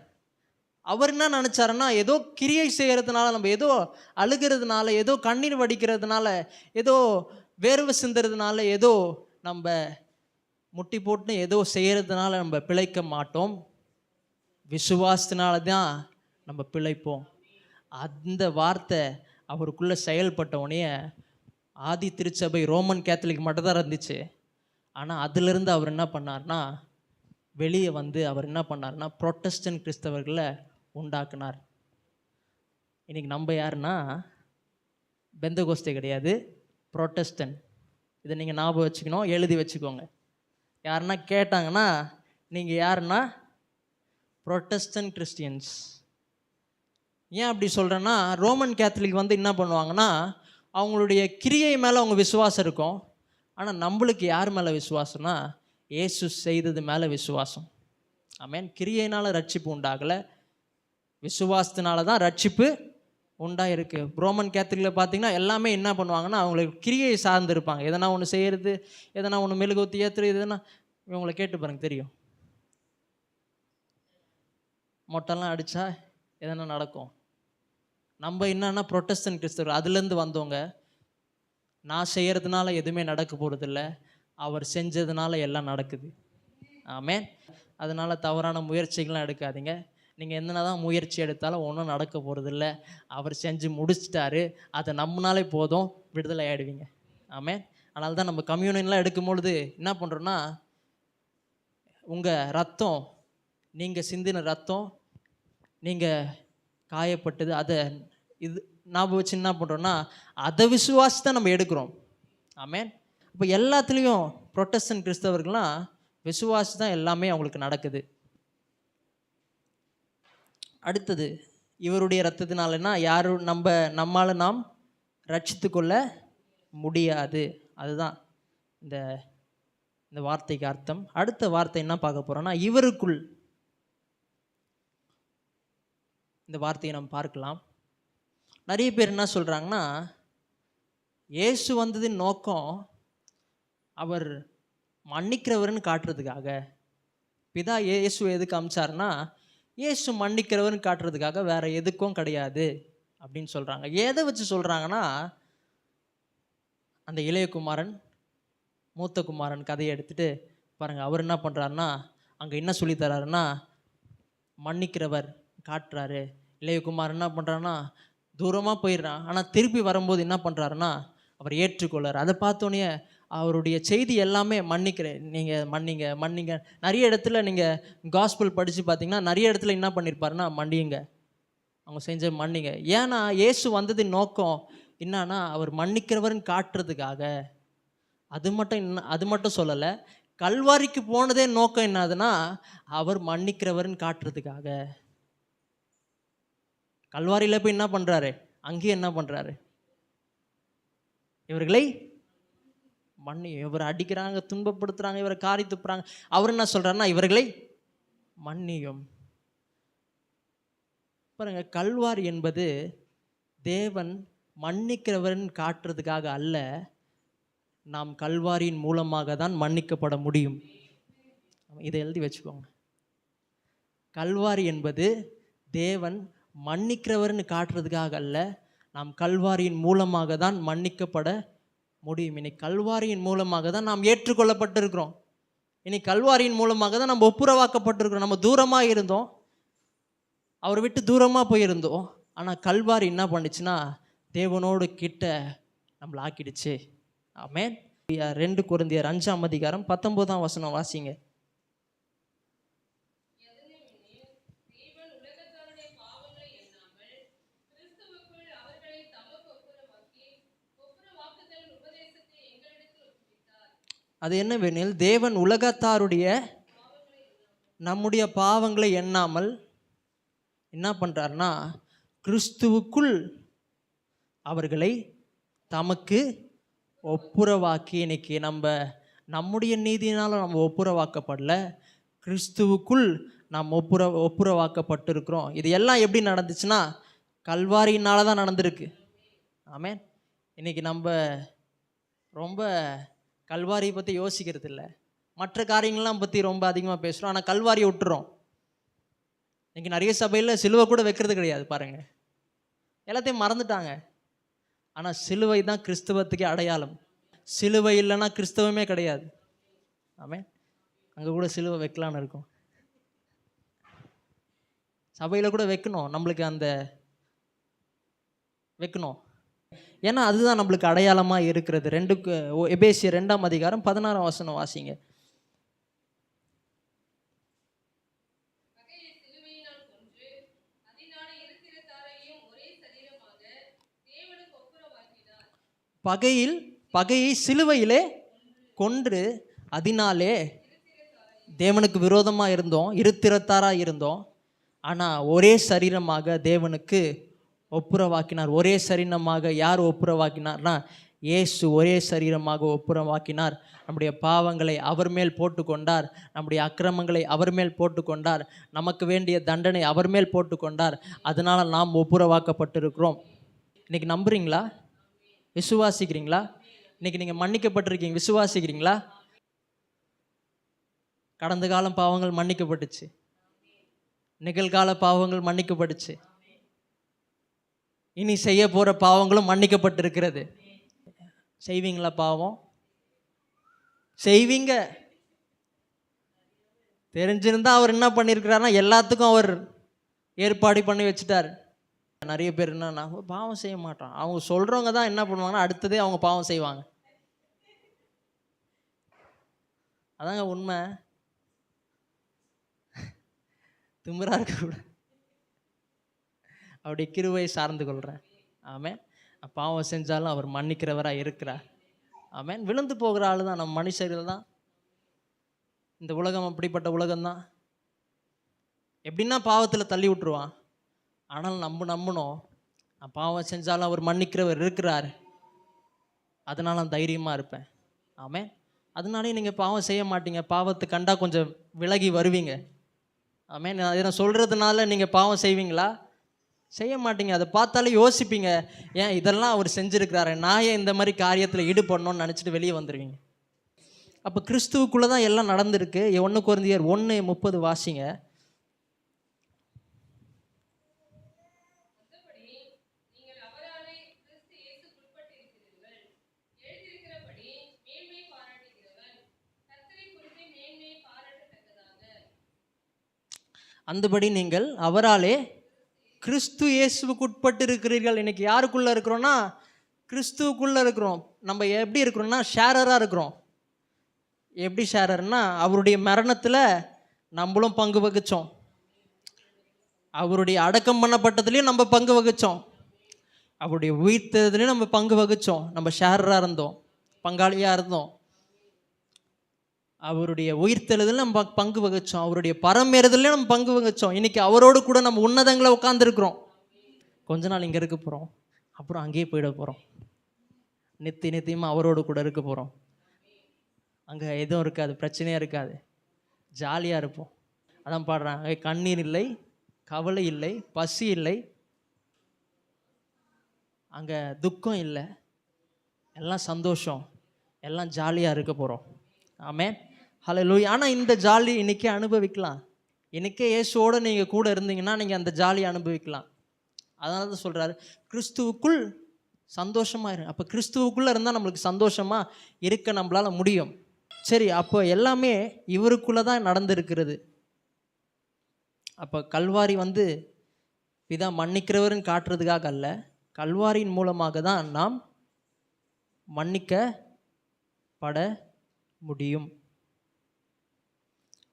S1: அவர் என்ன நினச்சாருன்னா, ஏதோ கிரியை செய்கிறதுனால, நம்ம ஏதோ அழுகிறதுனால, ஏதோ கண்ணீர் வடிக்கிறதுனால, ஏதோ வேர்வை சிந்துறதுனால, ஏதோ நம்ம முட்டி போட்டு ஏதோ செய்கிறதுனால நம்ம பிழைக்க மாட்டோம், விசுவாசத்தினால தான் நம்ம பிழைப்போம். அந்த வார்த்தை அவருக்குள்ளே செயல்பட்ட உடனே, ஆதி திருச்சபை ரோமன் கேத்தலிக் மட்டும் தான் இருந்துச்சு. ஆனால் அதிலிருந்து அவர் என்ன பண்ணார்னா, வெளியே வந்து அவர் என்ன பண்ணார்னா, புரொட்டஸ்டன்ட் கிறிஸ்தவர்களை உண்டாக்குனார். இன்றைக்கி நம்ம யாருன்னா, பெந்தகோஸ்தே கிடையாது, புரொட்டஸ்டன்ட். இதை நீங்கள் ஞாபகம் வச்சுக்கணும், எழுதி வச்சுக்கோங்க. யாருன்னா கேட்டாங்கன்னா, நீங்கள் யாருன்னா புரொட்டஸ்டன்ட் கிறிஸ்டியன்ஸ். ஏன் அப்படி சொல்கிறேன்னா, ரோமன் கேத்தலிக் வந்து என்ன பண்ணுவாங்கன்னா, அவங்களுடைய கிரியை மேலே அவங்க விசுவாசம் இருக்கும். ஆனால் நம்மளுக்கு யார் மேலே விசுவாசம்னா, இயேசு செய்தது மேலே விசுவாசம். ஆமென். கிரியையினால் ரட்சிப்பு உண்டாகலை, விசுவாசத்தினால தான் ரட்சிப்பு உண்டாயிருக்கு. ரோமன் கேத்தலிக்கில் பார்த்தீங்கன்னா எல்லாமே என்ன பண்ணுவாங்கன்னா, அவங்களுக்கு கிரியை சார்ந்து இருப்பாங்க. எதனா ஒன்று செய்கிறது, எதனா ஒன்று மெழுகுவத்தி ஏற்றுறது, எதனா இவங்களை கேட்டு பாருங்க தெரியும். மொட்டெல்லாம் அடித்தா எதனா நடக்கும். நம்ம என்னன்னா புரொட்டஸ்டன்ட் கிறிஸ்தவர், அதுலேருந்து வந்தவங்க. நான் செய்கிறதுனால எதுவுமே நடக்க போகிறதில்ல, அவர் செஞ்சதுனால எல்லாம் நடக்குது. ஆமென். அதனால் தவறான முயற்சிகள்லாம் எடுக்காதீங்க. நீங்கள் என்ன தான் முயற்சி எடுத்தாலும் ஒன்றும் நடக்க போகிறதில்ல. அவர் செஞ்சு முடிச்சிட்டாரு, அதை நம்பினாலே போதும், விடுதலை ஆகிடுவீங்க. ஆமென். அதனால தான் நம்ம கம்யூனியன்லாம் எடுக்கும்பொழுது என்ன பண்ணுறோன்னா, உங்கள் ரத்தம், நீங்கள் சிந்தின ரத்தம், நீங்கள் காயப்பட்டது, அதை ஞாபகம் வச்சு என்ன பண்ணுறோன்னா, அதை விசுவாசி தான் நம்ம எடுக்கிறோம். ஆமென். இப்போ எல்லாத்துலேயும் புரொட்டஸ்டன்ட் கிறிஸ்தவர்கள்லாம் விசுவாசி தான் எல்லாமே அவங்களுக்கு நடக்குது. அடுத்தது, இவருடைய ரத்தத்தினாலனா யாரும் நம்மால் நாம் ரட்சித்து கொள்ள முடியாது. அதுதான் இந்த இந்த வார்த்தைக்கு அர்த்தம். அடுத்த வார்த்தை என்ன பார்க்க போறோம்னா, இவருக்குள். இந்த வார்த்தையை நம்ம பார்க்கலாம். நிறைய பேர் என்ன சொல்றாங்கன்னா, இயேசு வந்ததின் நோக்கம் அவர் மன்னிக்கிறவர்னு காட்டுறதுக்காக. பிதா இயேசு எதுக்கு அமிச்சார்னா, இயேசு மன்னிக்கிறவர்னு காட்டுறதுக்காக, வேற எதுக்கும் கிடையாது அப்படின்னு சொல்றாங்க. எதை வச்சு சொல்றாங்கன்னா, அந்த இளைய குமாரன் மூத்த குமாரன் கதையை எடுத்துட்டு பாருங்க. அவர் என்ன பண்றாருன்னா, அங்க என்ன சொல்லி தர்றாருன்னா, மன்னிக்கிறவர் காட்டுறாரு. இளைய குமாரன் என்ன பண்றாருன்னா, தூரமா போயிடுறான். ஆனா திருப்பி வரும்போது என்ன பண்றாருன்னா, அவர் ஏற்றுக்கொள்ளார். அதை பார்த்தோன்னே அவருடைய செய்தி எல்லாமே மன்னிக்கிறேன், நீங்கள் மன்னிங்க மன்னிங்க. நிறைய இடத்துல நீங்கள் காஸ்பிள் படித்து பார்த்தீங்கன்னா, நிறைய இடத்துல என்ன பண்ணியிருப்பாருன்னா, மன்னிங்க, அவங்க செஞ்ச மன்னிங்க. ஏன்னா இயேசு வந்ததின் நோக்கம் என்னன்னா, அவர் மன்னிக்கிறவர்னு காட்டுறதுக்காக. அது மட்டும் சொல்லலை, கல்வாரிக்கு போனதே நோக்கம் என்னதுன்னா, அவர் மன்னிக்கிறவர்னு காட்டுறதுக்காக. கல்வாரியில் போய் என்ன பண்ணுறாரு, அங்கேயும் என்ன பண்ணுறாரு, இவர்களை இவரை அடிக்கிறாங்க, துன்பப்படுத்துறாங்க, இவரை காரி துப்புறாங்க. அவர் என்ன சொல்றாருன்னா, இவர்களை மன்னியும். பாருங்க, கல்வாரி என்பது தேவன் மன்னிக்கிறவன் காட்டுறதுக்காக அல்ல, நாம் கல்வாரியின் மூலமாக தான் மன்னிக்கப்பட முடியும். இதை எழுதி வச்சுக்கோங்க. கல்வாரி என்பது தேவன் மன்னிக்கிறவர்னு காட்டுறதுக்காக அல்ல, நாம் கல்வாரியின் மூலமாக தான் மன்னிக்கப்பட முடியும். இன்னைக்கு கல்வாரியின் மூலமாக தான் நாம் ஏற்றுக்கொள்ளப்பட்டிருக்கிறோம். இன்னைக்கு கல்வாரியின் மூலமாக தான் நம்ம ஒப்புரவாக்கப்பட்டிருக்கிறோம். நம்ம தூரமாக இருந்தோம், அவரை விட்டு தூரமாக போயிருந்தோம். ஆனால் கல்வாரி என்ன பண்ணுச்சுன்னா, தேவனோடு கிட்ட நம்மளை ஆக்கிடுச்சு. ஆமென். 2 கொரிந்தியர் 5:19 வாசிங்க. அது என்னவெனில், தேவன் உலகத்தாருடைய நம்முடைய பாவங்களை எண்ணாமல் என்ன பண்ணுறாருன்னா, கிறிஸ்துவுக்குள் அவர்களை தமக்கு ஒப்புரவாக்கி. இன்னைக்கு நம்முடைய நீதியினால் நம்ம ஒப்புரவாக்கப்படல, கிறிஸ்துவுக்குள் நாம் ஒப்புரவாக்கப்பட்டிருக்கிறோம். இது எல்லாம் எப்படி நடந்துச்சுன்னா, கல்வாரியினால தான் நடந்திருக்கு. ஆமென். இன்னைக்கு நம்ம ரொம்ப கல்வாரியை பற்றி யோசிக்கிறது இல்லை, மற்ற காரியங்கள்லாம் பற்றி ரொம்ப அதிகமாக பேசுகிறோம். ஆனால் கல்வாரியை விட்டுறோம். இன்னைக்கு நிறைய சபையில் சிலுவை கூட வைக்கிறது கிடையாது. பாருங்கள், எல்லாத்தையும் மறந்துட்டாங்க. ஆனால் சிலுவை தான் கிறிஸ்தவத்துக்கே அடையாளம். சிலுவை இல்லைன்னா கிறிஸ்தவமே கிடையாது. ஆமென். அங்கே கூட சிலுவை வைக்கலான்னு இருக்கும். சபையில் கூட வைக்கணும், நம்மளுக்கு அந்த வைக்கணும். ஏன்னா அதுதான் நம்மளுக்கு அடையாளமாக இருக்கிறது. எபேசியர் 2:16 வாசிங்க. பகையை சிலுவையிலே கொன்று அதனாலே தேவனுக்கு விரோதமாக இருந்தோம், இருத்திரத்தாராக இருந்தோம். ஆனால் ஒரே சரீரமாக தேவனுக்கு ஒப்புரவாக்கினார். ஒரே சரீரமாக யார் ஒப்புரவாக்கினார்னா, இயேசு ஒரே சரீரமாக ஒப்புரவாக்கினார். நம்முடைய பாவங்களை அவர் மேல் போட்டுக்கொண்டார், நம்முடைய அக்கிரமங்களை அவர் மேல் போட்டுக்கொண்டார், நமக்கு வேண்டிய தண்டனை அவர் மேல் போட்டுக்கொண்டார். அதனால் நாம் ஒப்புரவாக்கப்பட்டிருக்கிறோம். இன்னைக்கு நம்புறீங்களா? விசுவாசிக்கிறீங்களா? இன்னைக்கு நீங்கள் மன்னிக்கப்பட்டிருக்கீங்க, விசுவாசிக்கிறீங்களா? கடந்த காலம் பாவங்கள் மன்னிக்கப்பட்டுச்சு, நிகழ்கால பாவங்கள் மன்னிக்கப்பட்டுச்சு, இனி செய்ய போகிற பாவங்களும் மன்னிக்கப்பட்டிருக்கிறது. செய்வீங்களா? பாவம் செய்வீங்க. தெரிஞ்சிருந்தா அவர் என்ன பண்ணியிருக்கிறாருன்னா, எல்லாத்துக்கும் அவர் ஏற்பாடு பண்ணி வச்சுட்டார். நிறைய பேர் என்னன்னா, பாவம் செய்ய மாட்டான், அவங்க சொல்கிறவங்க தான் என்ன பண்ணுவாங்கன்னா, அடுத்ததே அவங்க பாவம் செய்வாங்க. அதாங்க உண்மை. திமிரா இருக்க அவருடைய கிருபையை சார்ந்து கொள்கிறேன். ஆமென். பாவம் செஞ்சாலும் அவர் மன்னிக்கிறவராக இருக்கிறார். ஆமென். விழுந்து போகிற ஆள் தான் நம்ம மனுஷர்கள் தான். இந்த உலகம் அப்படிப்பட்ட உலகம்தான். எப்படின்னா பாவத்தில் தள்ளி விட்டுருவான். ஆனால் நம்பணும், நான் பாவம் செஞ்சாலும் அவர் மன்னிக்கிறவர் இருக்கிறார், அதனால நான் தைரியமாக இருப்பேன். ஆமென். அதனாலே நீங்கள் பாவம் செய்ய மாட்டீங்க, பாவத்தை கண்டா கொஞ்சம் விலகி வருவீங்க. ஆமென். நான் சொல்கிறதுனால நீங்கள் பாவம் செய்வீங்களா? செய்ய மாட்டீங்க. அதை பார்த்தாலே யோசிப்பீங்க, ஏன் இதெல்லாம் அவர் செஞ்சுருக்கிறாரு, நான் ஏன் இந்த மாதிரி காரியத்தில் ஈடுபடணும்னு நினச்சிட்டு வெளியே வந்துடுவீங்க. அப்போ கிறிஸ்துவுக்குள்ளே தான் எல்லாம் நடந்திருக்கு. 1 கொரிந்தியர் 1:30 வாசிங்க. அந்தபடி நீங்கள் அவராலே கிறிஸ்து இயேசுவுக்கு உட்பட்டு இருக்கிறீர்கள். இன்னைக்கு யாருக்குள்ளே இருக்கிறோன்னா கிறிஸ்துவுக்குள்ளே இருக்கிறோம். நம்ம எப்படி இருக்கிறோம்னா ஷேரராக இருக்கிறோம். எப்படி ஷேரர்னா, அவருடைய மரணத்தில் நம்மளும் பங்கு வகித்தோம், அவருடைய அடக்கம் பண்ணப்பட்டதுலேயும் நம்ம பங்கு வகித்தோம், அவருடைய உயிர்த்ததுலேயும் நம்ம பங்கு வகித்தோம். நம்ம ஷேரராக இருந்தோம், பங்காளியாக இருந்தோம். அவருடைய உயிர்த்தெழுதல் நம்ம பங்கு வகித்தோம், அவருடைய பரமேறுதலையும் நம்ம பங்கு வகித்தோம். இன்றைக்கி அவரோடு கூட நம்ம உன்னதங்களை உட்காந்துருக்குறோம். கொஞ்ச நாள் இங்கே இருக்க போகிறோம், அப்புறம் அங்கேயே போயிட போகிறோம். நித்தியமாக அவரோடு கூட இருக்க போகிறோம். அங்கே எதுவும் இருக்காது, பிரச்சனையாக இருக்காது, ஜாலியாக இருப்போம். அதான் பாடுறாங்க, கண்ணீர் இல்லை, கவலை இல்லை, பசி இல்லை, அங்கே துக்கம் இல்லை, எல்லாம் சந்தோஷம், எல்லாம் ஜாலியாக இருக்க போகிறோம். ஆமென், ஹல்லேலூயா. ஆனால் இந்த ஜாலி இன்றைக்கே அனுபவிக்கலாம். இன்றைக்கே இயேசுவோடு நீங்கள் கூட இருந்தீங்கன்னா நீங்கள் அந்த ஜாலியை அனுபவிக்கலாம். அதனால தான் சொல்கிறாரு, கிறிஸ்துவுக்குள் சந்தோஷமாக இரு. அப்போ கிறிஸ்துவுக்குள்ளே இருந்தால் நம்மளுக்கு சந்தோஷமாக இருக்க நம்மளால் முடியும். சரி, அப்போ எல்லாமே இவருக்குள்ளே தான் நடந்திருக்கிறது. அப்போ கல்வாரி பிதா மன்னிக்கிறவர்னு காட்டுறதுக்காக அல்ல, கல்வாரியின் மூலமாக தான் நாம் மன்னிக்கப்பட முடியும்.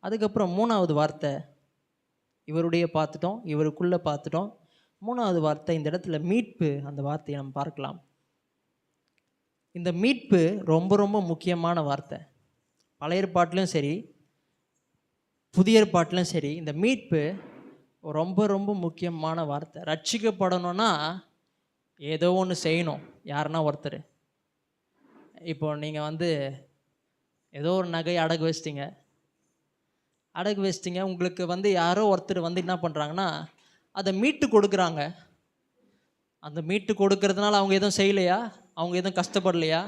S1: அதுக்கப்புறம் 3வது வார்த்தை இவருடைய பார்த்துட்டோம், இவருக்குள்ளே பார்த்துட்டோம். 3வது வார்த்தை இந்த இடத்துல மீட்பு, அந்த வார்த்தையை நம்ம பார்க்கலாம். இந்த மீட்பு ரொம்ப ரொம்ப முக்கியமான வார்த்தை. பழைய ஏற்பாட்டிலும் சரி, புதிய ஏற்பாட்டிலும் சரி, இந்த மீட்பு ரொம்ப ரொம்ப முக்கியமான வார்த்தை. ரட்சிக்கப்படணும்னா ஏதோ ஒன்று செய்யணும். யாருன்னா ஒருத்தர், இப்போ நீங்கள் ஏதோ ஒரு நகையை அடகு வச்சிட்டிங்க, உங்களுக்கு யாரோ ஒருத்தர் என்ன பண்ணுறாங்கன்னா அதை மீட்டு கொடுக்குறாங்க. அந்த மீட்டு கொடுக்கறதுனால அவங்க எதுவும் செய்யலையா, அவங்க எதுவும் கஷ்டப்படலையா?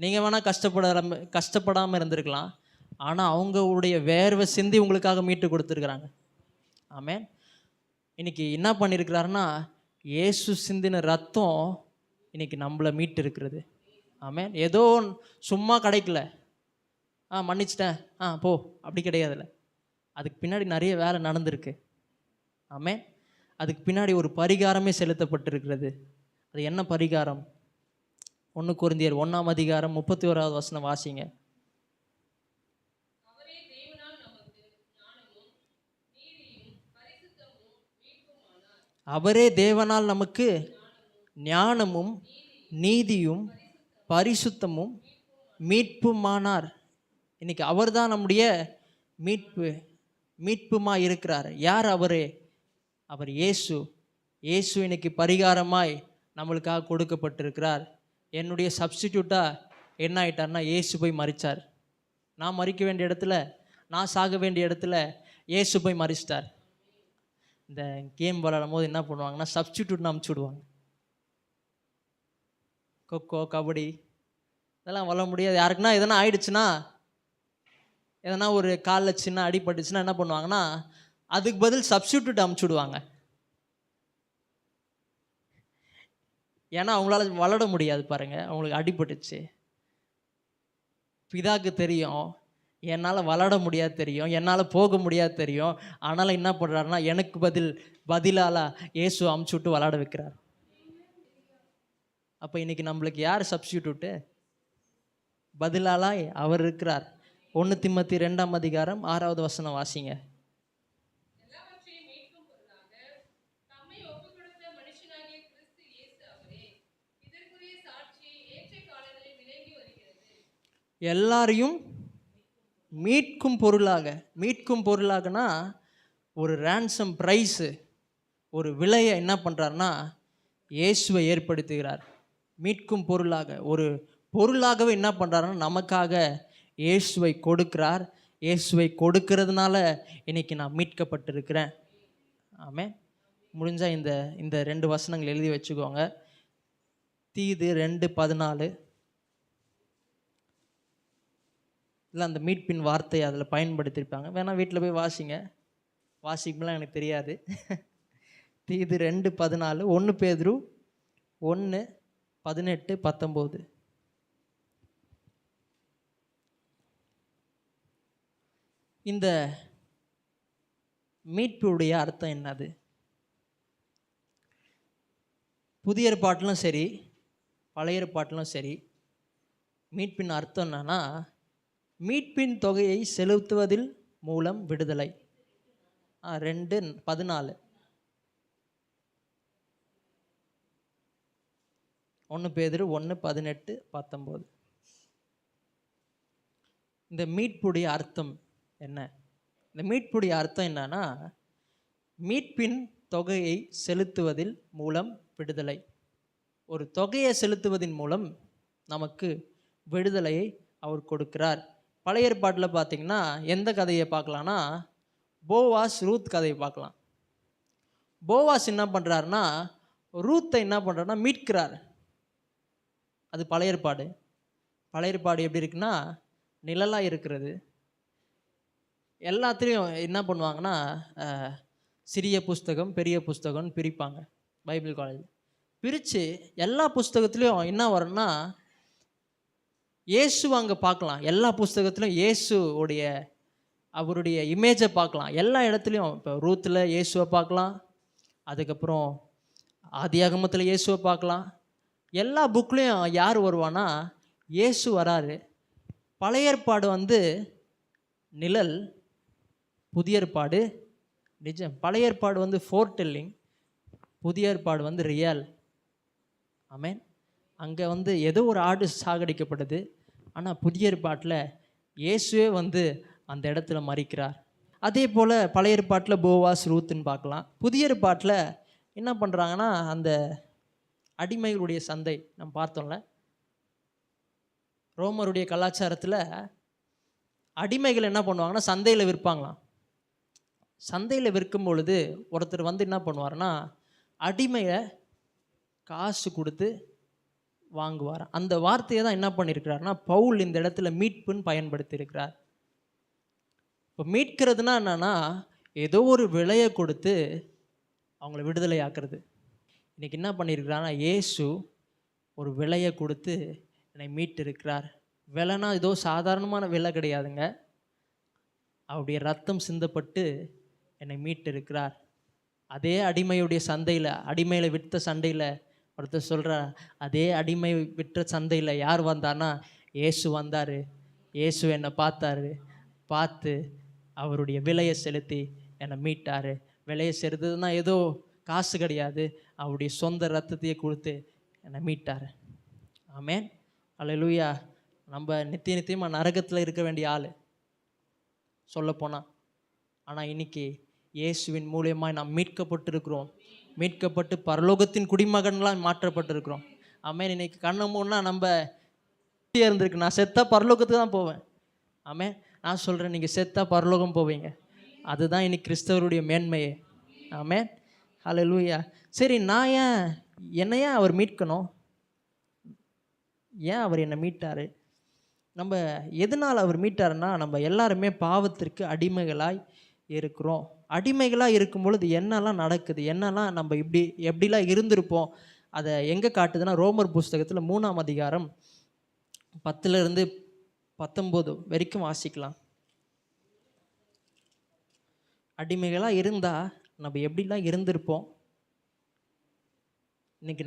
S1: நீங்கள் வேணால் கஷ்டப்படாமல் இருந்திருக்கலாம், ஆனால் அவங்களுடைய வேர்வை சிந்தி உங்களுக்காக மீட்டு கொடுத்துருக்குறாங்க. ஆமென். இன்றைக்கி என்ன பண்ணியிருக்கிறாருன்னா, இயேசு சிந்தின ரத்தம் இன்றைக்கி நம்மளை மீட்டு இருக்கிறது. ஆமென். ஏதோ சும்மா கிடைக்கல, மன்னிச்சிட்டேன் போ, அப்படி கிடையாதுல்ல. அதுக்கு பின்னாடி நிறைய வேலை நடந்திருக்கு. ஆமென். அதுக்கு பின்னாடி ஒரு பரிகாரமே செலுத்தப்பட்டிருக்கிறது. அது என்ன பரிகாரம்? 1 கொரிந்தியர் 1:31 வாசிங்க. அவரே தேவனால் நமக்கு ஞானமும் நீதியும் பரிசுத்தமும் மீட்புமானார். இன்னைக்கு அவர் தான் நம்முடைய மீட்புமா இருக்கிறார். யார் அவரே? அவர் இயேசு. இயேசு இன்னைக்கு பரிகாரமாய் நம்மளுக்காக கொடுக்கப்பட்டிருக்கிறார். என்னுடைய சப்ஸ்டிடியூட்டாக என்ன ஆயிட்டார்னா, இயேசு போய் மரித்தார். நான் மறிக்க வேண்டிய இடத்துல, நான் சாக வேண்டிய இடத்துல இயேசு போய் மரிச்சிட்டார். இந்த கேம் விளையாடும் போது என்ன பண்ணுவாங்கன்னா, சப்ஸ்டிடியூட்னு அமுச்சு விடுவாங்க. கொக்கோ, கபடி இதெல்லாம் விளையாட முடியாது. யாருக்குன்னா எதனா ஆயிடுச்சுன்னா, எதனா ஒரு காலில் சின்ன அடிபட்டுச்சுன்னா என்ன பண்ணுவாங்கன்னா, அதுக்கு பதில் சப்ஸ்டிடியூட் அமுச்சு விடுவாங்க. ஏன்னா அவங்களால விளையாட முடியாது பாருங்கள், அவங்களுக்கு அடிபட்டுச்சு. பிதாக்கு தெரியும், என்னால் விளையாட முடியாது தெரியும், என்னால் போக முடியாது தெரியும். ஆனாலும் என்ன பண்ணுறாருன்னா, எனக்கு பதிலால் இயேசு அமுச்சு விட்டு விளையாட வைக்கிறார். அப்போ இன்றைக்கி நம்மளுக்கு யார் சப்ஸ்டிடியூட்டு? பதிலாலாம் அவர் இருக்கிறார். 1 தீமோத்தேயு 2:6 வாசிங்க. எல்லாரையும் மீட்கும் பொருளாகனா ஒரு ரேன்சம் ப்ரைஸு, ஒரு விலையை என்ன பண்ணுறாருன்னா இயேசுவை ஏற்படுத்துகிறார். மீட்கும் பொருளாக, ஒரு பொருளாகவே என்ன பண்ணுறாருன்னா நமக்காக இயேசுவை கொடுக்கிறார். இயேசுவை கொடுக்கிறதுனால இன்னைக்கு நான் மீட்கப்பட்டிருக்கிறேன். ஆமென். முடிஞ்சால் இந்த இந்த 2 வசனங்கள் எழுதி வச்சுக்கோங்க. தீது 2:14. இல்லை அந்த மீட்பின் வார்த்தையை அதில் பயன்படுத்தியிருப்பாங்க. வேணால் வீட்டில் போய் வாசிங்க. வாசிக்கலாம் எனக்கு தெரியாது. தீது 2:14, 1 பேதுரு 1:18-19. இந்த மீட்புடைய அர்த்தம் என்னது? புதிய ஏற்பாட்டிலும் சரி பழைய ஏற்பாட்டிலும் சரி மீட்பின் அர்த்தம் என்னன்னா, மீட்பின் தொகையை செலுத்துவதில் மூலம் விடுதலை. 2:14, 1 பேதுரு 1:18-19. இந்த மீட்புடைய அர்த்தம் என்ன? இந்த மீட்புடைய அர்த்தம் என்னன்னா, மீட்பின் தொகையை செலுத்துவதில் மூலம் விடுதலை. ஒரு தொகையை செலுத்துவதன் மூலம் நமக்கு விடுதலையை அவர் கொடுக்கிறார். பழைய ஏற்பாட்டில் பார்த்தீங்கன்னா எந்த கதையை பார்க்கலான்னா, போவாஸ் ரூத் கதையை பார்க்கலாம். போவாஸ் என்ன பண்ணுறாருன்னா ரூத்தை என்ன பண்ணுறாருன்னா மீட்கிறார். அது பழைய ஏற்பாடு. பழைய ஏற்பாடு எப்படி இருக்குன்னா நிழலாக இருக்கிறது. எல்லாத்துலேயும் என்ன பண்ணுவாங்கன்னா சிறிய புஸ்தகம் பெரிய புஸ்தகம்னு பிரிப்பாங்க. பைபிள் காலேஜ் பிரித்து எல்லா புஸ்தகத்துலேயும் என்ன வரும்னா இயேசு அங்கே பார்க்கலாம். எல்லா புஸ்தகத்துலையும் இயேசுடைய அவருடைய இமேஜை பார்க்கலாம். எல்லா இடத்துலையும் இப்போ ரூத்தில் இயேசுவை பார்க்கலாம். அதுக்கப்புறம் ஆதியாகமத்தில் இயேசுவை பார்க்கலாம். எல்லா புக்லேயும் யார் வருவானா இயேசு வராரு. பழைய ஏற்பாடு நிழல், புதிய ஏற்பாடு நிஜம். பழைய ஏற்பாடு ஃபோர் டெல்லிங், புதிய ஏற்பாடு ரியல். ஆமென். அங்கே ஏதோ ஒரு ஆடு சாகடிக்கப்படுது. ஆனால் புதிய ஏற்பாட்டில் இயேசுவே அந்த இடத்துல மறிக்கிறார். அதே போல் பழைய ஏற்பாட்டில் போவாஸ் ரூத்துன்னு பார்க்கலாம். புதிய ஏற்பாட்டில் என்ன பண்ணுறாங்கன்னா அந்த அடிமைகளுடைய சந்தை நம்ம பார்த்தோம்ல. ரோமருடைய கலாச்சாரத்தில் அடிமைகள் என்ன பண்ணுவாங்கன்னா சந்தையில் விற்பாங்களாம். சந்தையில் விற்கும் பொழுது ஒருத்தர் என்ன பண்ணுவார்னா அடிமையை காசு கொடுத்து வாங்குவார். அந்த வார்த்தையை தான் என்ன பண்ணியிருக்கிறாருன்னா பவுல் இந்த இடத்துல மீட்புன்னு பயன்படுத்தி இருக்கிறார். இப்போ மீட்கிறதுனா என்னன்னா ஏதோ ஒரு விலையை கொடுத்து அவங்கள விடுதலை ஆக்குறது. இன்றைக்கி என்ன பண்ணியிருக்கிறாருன்னா இயேசு ஒரு விலையை கொடுத்து என்னை மீட்டு இருக்கிறார். விலைனா ஏதோ சாதாரணமான விலை கிடையாதுங்க. அவருடைய ரத்தம் சிந்தப்பட்டு என்னை மீட்டு இருக்கிறார். அதே அடிமையுடைய சந்தையில், அடிமையில் விற்ற சந்தையில் ஒருத்தர் சொல்கிறார், அதே அடிமை விற்ற சந்தையில் யார் வந்தார்னா இயேசு வந்தார். இயேசு என்னை பார்த்து அவருடைய விலையை செலுத்தி என்னை மீட்டார். விலையை செலுத்துதுன்னா ஏதோ காசு கிடையாது, அவருடைய சொந்த ரத்தத்தையே கொடுத்து என்னை மீட்டார். ஆமென். அல்லேலூயா. நம்ம நித்தியமாக நரகத்தில் இருக்க வேண்டிய ஆள் சொல்லப்போனால். ஆனால் இன்னைக்கு இயேசுவின் மூலியமாக நாம் மீட்கப்பட்டிருக்கிறோம். மீட்கப்பட்டு பரலோகத்தின் குடிமகன்லாம் மாற்றப்பட்டிருக்கிறோம். ஆமென். இன்னைக்கு கண்ணு மூணா நம்ம இருந்திருக்கு. நான் செத்தா பரலோகத்துக்கு தான் போவேன். ஆமென். நான் சொல்கிறேன், நீங்கள் செத்தா பரலோகம் போவீங்க. அதுதான் இன்னைக்கு கிறிஸ்தவருடைய மேன்மையே. ஆமென். ஹல்லேலூயா. சரி, நான் என்னையே அவர் மீட்கணும்? ஏன் அவர் என்னை மீட்டார்? நம்ம எதனால் அவர் மீட்டாருன்னா நம்ம எல்லாருமே பாவத்திற்கு அடிமைகளாய் இருக்கிறோம். அடிமைகளாக இருக்கும் பொழுது என்னெல்லாம் நடக்குது, என்னெல்லாம் நம்ம எப்படிலாம் இருந்திருப்போம், அதை எங்கே காட்டுதுன்னா ரோமர் புஸ்தகத்தில் 3ஆம் அதிகாரம் 10-19 வரைக்கும் வாசிக்கலாம். அடிமைகளாக இருந்தால் நம்ம எப்படிலாம் இருந்திருப்போம் இன்னைக்கு.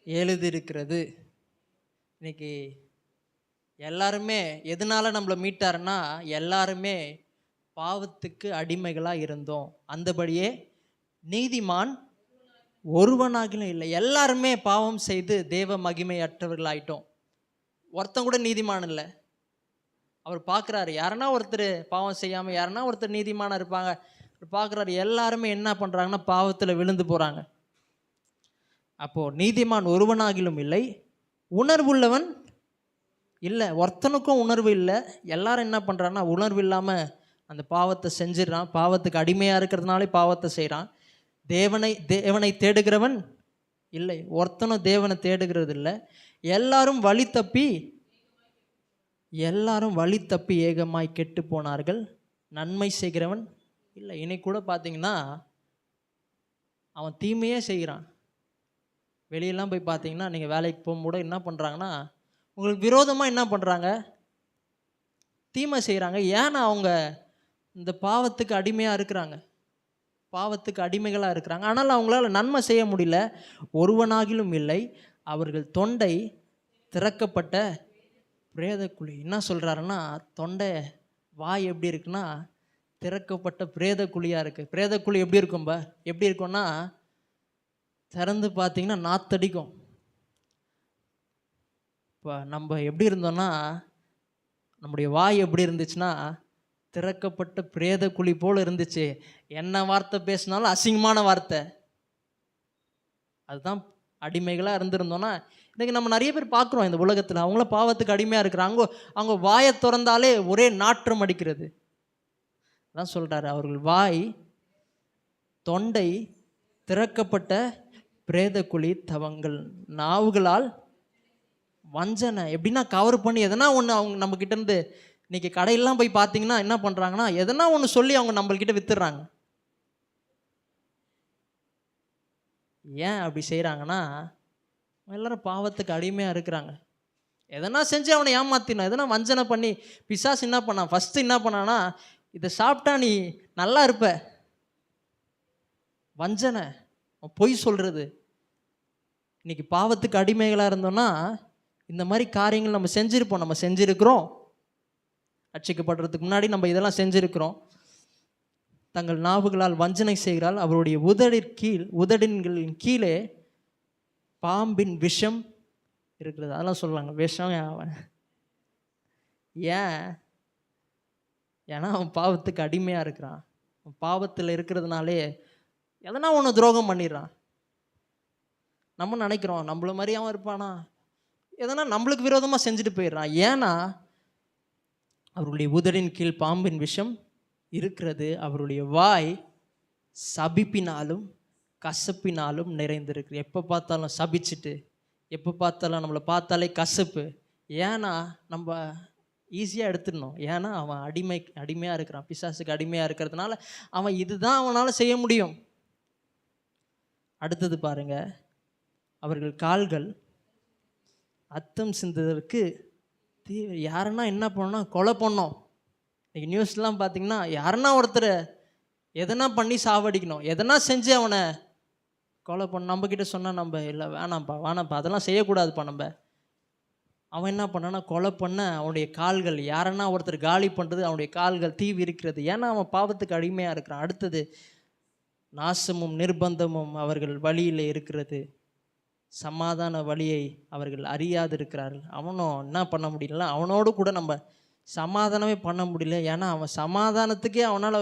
S1: எழுதியிருக்கிறது. இன்னைக்கு எல்லாருமே எதனால நம்மளை மீட்டாருன்னா, எல்லாருமே பாவத்துக்கு அடிமைகளாக இருந்தோம். அந்தபடியே நீதிமான் ஒருவனாகிலும் இல்லை. எல்லாருமே பாவம் செய்து தேவ மகிமை அற்றவர்கள் ஆயிட்டோம். ஒருத்தன் கூட நீதிமான் இல்லை. அவர் பார்க்குறாரு, யாருன்னா ஒருத்தர் பாவம் செய்யாமல் யாருன்னா ஒருத்தர் நீதிமானாக இருப்பாங்க. அவர் பார்க்குறாரு, எல்லாருமே என்ன பண்ணுறாங்கன்னா பாவத்தில் விழுந்து போகிறாங்க. அப்போது நீதிமான் ஒருவனாகிலும் இல்லை, உணர்வுள்ளவன் இல்லை. ஒருத்தனுக்கும் உணர்வு இல்லை. எல்லாரும் என்ன பண்ணுறாங்கன்னா உணர்வு இல்லாமல் அந்த பாவத்தை செஞ்சிடறான். பாவத்துக்கு அடிமையாக இருக்கிறதுனாலே பாவத்தை செய்கிறான். தேவனை தேடுகிறவன் இல்லை. ஒருத்தனும் தேவனை தேடுகிறது இல்லை. எல்லாரும் வழி தப்பி ஏகமாய் கெட்டு போனார்கள். நன்மை செய்கிறவன் இல்லை. இன்னைக்கு கூட பார்த்தீங்கன்னா அவன் தீமையே செய்கிறான். வெளியெல்லாம் போய் பார்த்தீங்கன்னா நீங்கள் வேலைக்கு போகும்போது என்ன பண்ணுறாங்கன்னா உங்களுக்கு விரோதமாக என்ன பண்ணுறாங்க, தீமை செய்கிறாங்க. ஏன்னா அவங்க இந்த பாவத்துக்கு அடிமையாக இருக்கிறாங்க, பாவத்துக்கு அடிமைகளாக இருக்கிறாங்க. ஆனால் அவங்களால நன்மை செய்ய முடியல. ஒருவனாகிலும் இல்லை. அவர்கள் தொண்டை திறக்கப்பட்ட பிரேதக்குழி. என்ன சொல்கிறாருன்னா, தொண்டை வாய் எப்படி இருக்குன்னா திறக்கப்பட்ட பிரேதக்குழியாக இருக்குது. பிரேதக்குழி எப்படி இருக்கும்னா திறந்து பார்த்தீங்கன்னா நாத்தடிக்கும். இப்போ நம்ம எப்படி இருந்தோம்னா, நம்முடைய வாய் எப்படி இருந்துச்சுன்னா திறக்கப்பட்ட பிரேத குழி போல் இருந்துச்சு. என்ன வார்த்தை பேசினாலும் அசிங்கமான வார்த்தை. அதுதான் அடிமைகளாக இருந்திருந்தோன்னா இன்றைக்கி நம்ம நிறைய பேர் பார்க்குறோம் இந்த உலகத்தில். அவங்கள பாவத்துக்கு அடிமையாக இருக்கிறாங்க. அவங்க வாயை திறந்தாலே ஒரே நாற்றம் அடிக்கிறது. அதான் சொல்கிறாரு, அவர்கள் வாய் தொண்டை திறக்கப்பட்ட பிரேத குழி, தவங்கள் நாவுகளால் வஞ்சனை. எப்படின்னா கவர் பண்ணி எதனா ஒன்று அவங்க நம்மக்கிட்ட இருந்து இன்றைக்கி கடையெல்லாம் போய் பார்த்தீங்கன்னா என்ன பண்ணுறாங்கன்னா எதனா ஒன்று சொல்லி அவங்க நம்மள்கிட்ட வித்துடுறாங்க. ஏன் அப்படி செய்கிறாங்கன்னா எல்லாரும் பாவத்துக்கு அடிமையாக இருக்கிறாங்க. எதனா செஞ்சு அவனை ஏமாத்தினோம், எதனா வஞ்சனை பண்ணி. பிசாசு என்ன பண்ணான், ஃபஸ்ட்டு என்ன பண்ணான்னா இதை சாப்பிட்டா நீ நல்லா இருப்ப. வஞ்சனை, பொய் சொல்கிறது. இன்றைக்கி பாவத்துக்கு அடிமைகளாக இருந்தோன்னா இந்த மாதிரி காரியங்கள் நம்ம செஞ்சுருக்கிறோம். ரட்சிக்கப்படுறதுக்கு முன்னாடி நம்ம இதெல்லாம் செஞ்சுருக்கிறோம். தங்கள் நாவுகளால் வஞ்சனை செய்கிறாள். அவருடைய உதடின்களின் கீழே பாம்பின் விஷம் இருக்கிறது. அதெல்லாம் சொல்லுவாங்க விஷம். ஏன்னா அவன் பாவத்துக்கு அடிமையாக இருக்கிறான். பாவத்தில் இருக்கிறதுனாலே எதனா ஒன்று துரோகம் பண்ணிடுறான். நம்ம நினைக்கிறோம் நம்மள மாதிரி அவன் இருப்பானா, எதனா நம்மளுக்கு விரோதமாக செஞ்சுட்டு போயிடுறான். ஏன்னா அவருடைய உதடின் கீழ் பாம்பின் விஷம் இருக்கிறது. அவருடைய வாய் சபிப்பினாலும் கசப்பினாலும் நிறைந்திருக்கு. எப்போ பார்த்தாலும் சபிச்சுட்டு, எப்போ பார்த்தாலும் நம்மளை பார்த்தாலே கசப்பு. ஏன்னா நம்ம ஈஸியாக எடுத்துடணும். ஏன்னா அவன் அடிமையாக இருக்கிறான். பிசாசுக்கு அடிமையாக இருக்கிறதுனால அவன் இதுதான் அவனால் செய்ய முடியும். அடுத்தது பாருங்க, அவர்கள் கால்கள் அத்தம் சிந்துவதற்கு யாருன்னா என்ன பண்ணோம், கொலை பண்ணோம். இன்றைக்கி நியூஸ்லாம் பார்த்திங்கன்னா யாருன்னா ஒருத்தர் எதனா பண்ணி சாவடிக்கணும், எதனா செஞ்சு அவனை கொலை பண்ண. நம்மக்கிட்ட சொன்னால் நம்ம இல்லை வேணாம்ப்பா அதெல்லாம் செய்யக்கூடாதுப்பா. அவன் என்ன பண்ணான்னா கொலை பண்ண அவனுடைய கால்கள், யாரன்னா ஒருத்தர் காலி பண்ணுறது, அவனுடைய கால்கள் தீ இருக்கிறது. ஏன்னா அவன் பாவத்துக்கு அடிமையாக இருக்கிறான். அடுத்தது நாசமும் நிர்பந்தமும் அவர்கள் வழியில் இருக்கிறது. சமாதான வழியை அவர்கள் அறியாது இருக்கிறார்கள். அவனும் என்ன பண்ண முடியல, அவனோடு கூட நம்ம சமாதானமே பண்ண முடியல. ஏன்னா அவன் சமாதானத்துக்கே அவனால்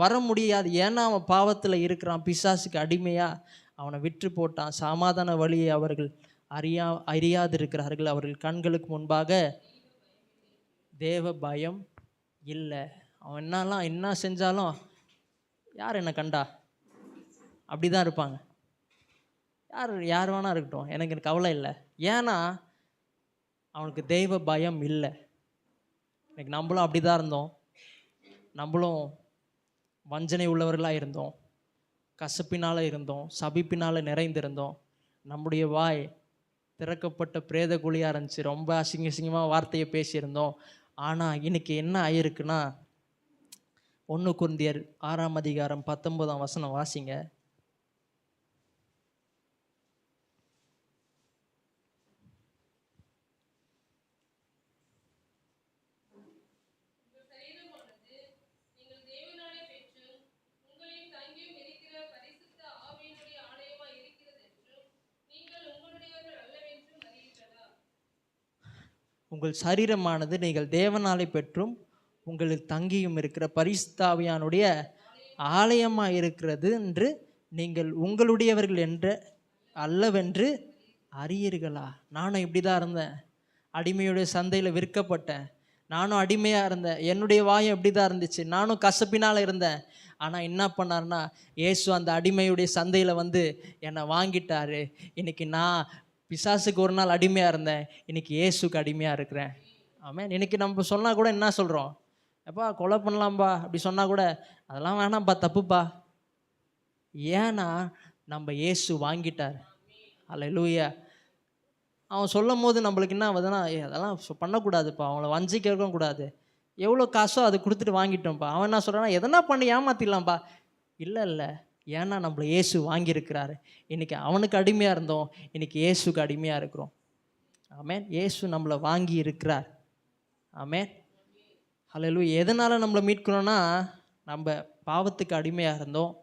S1: வர முடியாது. ஏன்னா அவன் பாவத்தில் இருக்கிறான், பிசாசுக்கு அடிமையாக அவனை விற்று போட்டான். சமாதான வழியை அவர்கள் அறியாது இருக்கிறார்கள். அவர்கள் கண்களுக்கு முன்பாக தேவ பயம் இல்லை. அவன் என்ன செஞ்சாலும் யார் என்ன கண்டா அப்படி தான் இருப்பாங்க. யார் வேணா இருக்கட்டும், எனக்கு கவலை இல்லை. ஏன்னா அவனுக்கு தெய்வ பயம் இல்லை. இன்னைக்கு நம்மளும் அப்படி தான் இருந்தோம். நம்மளும் வஞ்சனை உள்ளவர்களாக இருந்தோம், கசப்பினால் இருந்தோம், சபிப்பினால் நிறைந்திருந்தோம். நம்முடைய வாய் திறக்கப்பட்ட பிரேத குழியாக இருந்துச்சு. ரொம்ப அசிங்கமாக வார்த்தையை பேசியிருந்தோம். ஆனால் இன்னைக்கு என்ன ஆயிருக்குன்னா, 1 கொரிந்தியர் 6ஆம் அதிகாரம் 19ஆம் வசனம் வாசிங்க. உங்கள் சரீரமானது நீங்கள் தேவனாலே பெற்றும் உங்களில் தங்கியும் இருக்கிற பரிசுத்தாவியானுடைய ஆலயமாக இருக்கிறது என்று நீங்கள் உங்களுடையவர்கள் என்ற அல்லவென்று அறியீர்களா? நானும் இப்படி தான் இருந்தேன். அடிமையுடைய சந்தையில் விற்கப்பட்டேன். நானும் அடிமையாக இருந்தேன். என்னுடைய வாயும் இப்படி தான் இருந்துச்சு. நானும் கசப்பினால் இருந்தேன். ஆனால் என்ன பண்ணார்னா, இயேசு அந்த அடிமையுடைய சந்தையில் வந்து என்னை வாங்கிட்டாரு. இன்னைக்கு நான் பிசாசுக்கு ஒரு நாள் அடிமையாக இருந்தேன், இன்னைக்கு இயேசுக்கு அடிமையாக இருக்கிறேன். ஆமென். இன்னைக்கு நம்ம சொன்னால் கூட என்ன சொல்கிறோம்? எப்பா கொலை பண்ணலாம்பா அப்படி சொன்னால் கூட அதெல்லாம் வேணாம்ப்பா, தப்புப்பா. ஏன்னா நம்ம இயேசு வாங்கிட்டார். அல்லேலூயா. அவன் சொல்லும் போது நம்மளுக்கு என்ன ஆகுதுன்னா, அதெல்லாம் பண்ணக்கூடாதுப்பா, அவங்கள வஞ்சிக்கவும் கூடாது. எவ்வளோ காசோ அது கொடுத்துட்டு வாங்கிட்டோம்ப்பா. அவன் என்ன சொல்கிறான்னா, எதனா பண்ணி ஏமாற்றிடலாம்ப்பா. இல்லை, ஏன்னா நம்மளை இயேசு வாங்கியிருக்கிறாரு. இன்றைக்கி அவனுக்கு அடிமையாக இருந்தோம், இன்றைக்கி இயேசுக்கு அடிமையாக இருக்கிறோம். ஆமென். இயேசு நம்மளை வாங்கி இருக்கிறார். ஆமென். அல்லேலூயா. எதனால் நம்மளை மீட்கணும்னா, நம்ம பாவத்துக்கு அடிமையாக இருந்தோம்.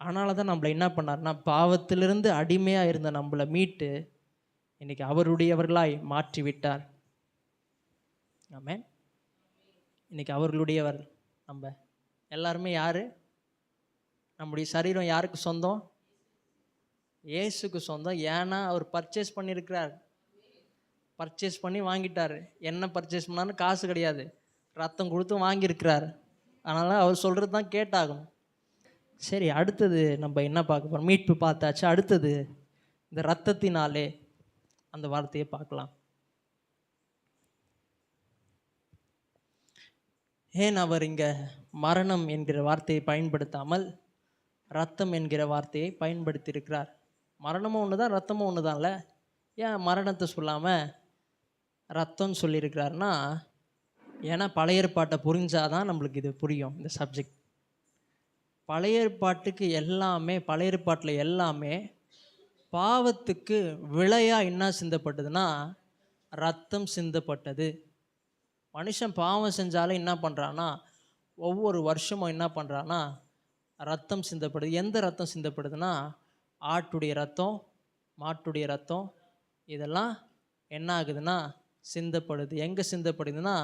S1: அதனால தான் நம்மளை என்ன பண்ணார்னா, பாவத்திலிருந்து அடிமையாக இருந்த நம்மளை மீட்டு இன்றைக்கி அவருடையவர்களாய் மாற்றி விட்டார். ஆமென். இன்றைக்கி அவர்களுடையவர். நம்ம எல்லாருமே யார்? நம்முடைய சரீரம் யாருக்கு சொந்தம்? இயேசுக்கு சொந்தம். ஏன்னா அவர் பர்ச்சேஸ் பண்ணியிருக்கிறார். பர்ச்சேஸ் பண்ணி வாங்கிட்டார். என்ன பர்ச்சேஸ் பண்ணாலும் காசு கிடையாது, ரத்தம் கொடுத்து வாங்கியிருக்கிறார். அதனால் அவர் சொல்கிறது தான் கேட்டாகணும். சரி, அடுத்தது நம்ம என்ன பார்க்க போகிறோம்? மீட்பு பார்த்தாச்சு. அடுத்தது இந்த ரத்தத்தினாலே அந்த வார்த்தையை பார்க்கலாம். ஏன் அவர் இங்கே மரணம் என்கிற வார்த்தையை பயன்படுத்தாமல் ரத்தம் என்கிற வார்த்தையை பயன்படுத்தியிருக்கிறார்? மரணமும் ஒன்று தான், ரத்தமும் ஒன்று தான்ல. ஏன் மரணத்தை சொல்லாமல் ரத்தம்னு சொல்லியிருக்கிறாருன்னா, ஏன்னா பழைய ஏற்பாட்டை புரிஞ்சாதான் நம்மளுக்கு இது புரியும், இந்த சப்ஜெக்ட். பழைய ஏற்பாட்டுக்கு எல்லாமே, பழைய ஏற்பாட்டில் எல்லாமே பாவத்துக்கு விளையாக என்ன சிந்தப்பட்டதுன்னா ரத்தம் சிந்தப்பட்டது. மனுஷன் பாவம் செஞ்சாலே என்ன பண்ணுறான்னா, ஒவ்வொரு வருஷமும் என்ன பண்ணுறான்னா ரத்தம் சிந்தப்படுது. எந்த ரத்தம் சிந்தப்படுதுன்னா, ஆட்டுடைய ரத்தம், மாட்டுடைய ரத்தம், இதெல்லாம் என்ன ஆகுதுன்னா சிந்தப்படுது. எங்கே சிந்தப்படுதுன்னா,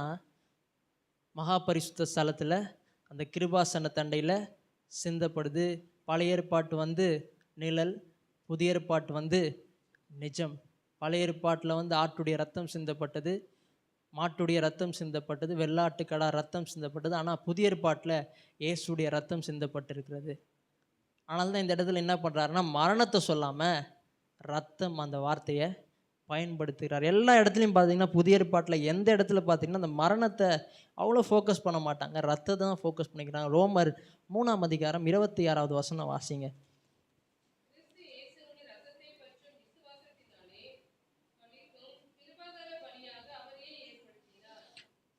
S1: மகாபரிசுத்த ஸ்தலத்தில் அந்த கிருபாசன தண்டையில் சிந்தப்படுது. பழைய ஏற்பாட்டு வந்து நிழல், புதிய ஏற்பாட்டு வந்து நிஜம். பழைய ஏற்பாட்டில் வந்து ஆட்டுடைய ரத்தம் சிந்தப்பட்டது, மாட்டுடைய ரத்தம் சிந்தப்பட்டது, வெள்ளாட்டுக்கடா ரத்தம் சிந்தப்பட்டது. ஆனால் புதிய ஏற்பாட்டில் இயேசுடைய ரத்தம் சிந்தப்பட்டிருக்கிறது. ஆனால் தான் இந்த இடத்துல என்ன பண்ணுறாருன்னா, மரணத்தை சொல்லாமல் ரத்தம் அந்த வார்த்தையை பயன்படுத்துகிறார். எல்லா இடத்துலையும் பார்த்தீங்கன்னா, புதிய ஏற்பாட்டில் எந்த இடத்துல பார்த்தீங்கன்னா அந்த மரணத்தை அவ்வளோ ஃபோக்கஸ் பண்ண மாட்டாங்க, ரத்தத்தை தான் ஃபோக்கஸ் பண்ணிக்கிறாங்க. ரோமர் 3ஆம் அதிகாரம் 26வது வசனம் வாசிங்க.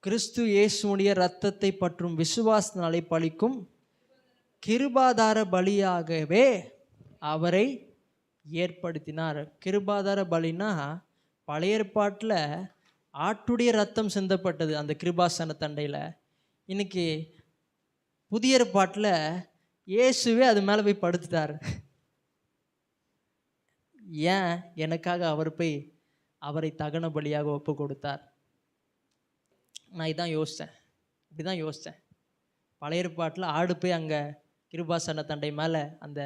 S1: கிறிஸ்து இயேசுடைய ரத்தத்தை பற்றும் விசுவாசத்தினாலே பலிக்கும் கிருபாதார பலியாகவே அவரை ஏற்படுத்தினார். கிருபாதார பலினா பழைய ஏற்பாட்டில் ஆட்டுடைய ரத்தம் சிந்தப்பட்டது அந்த கிருபாசன தண்டையில். இன்னைக்கு புதிய ஏற்பாட்டில் இயேசுவே அது மேலே போய் படுத்துட்டார். ஏன்? எனக்காக அவர் போய் அவரை தகன பலியாக ஒப்பு கொடுத்தார். நான் இதான் யோசித்தேன், இப்படி தான் யோசித்தேன். பழைய ஏற்பாட்டில் ஆடு போய் அங்கே கிருபாசன தண்டை மேலே, அந்த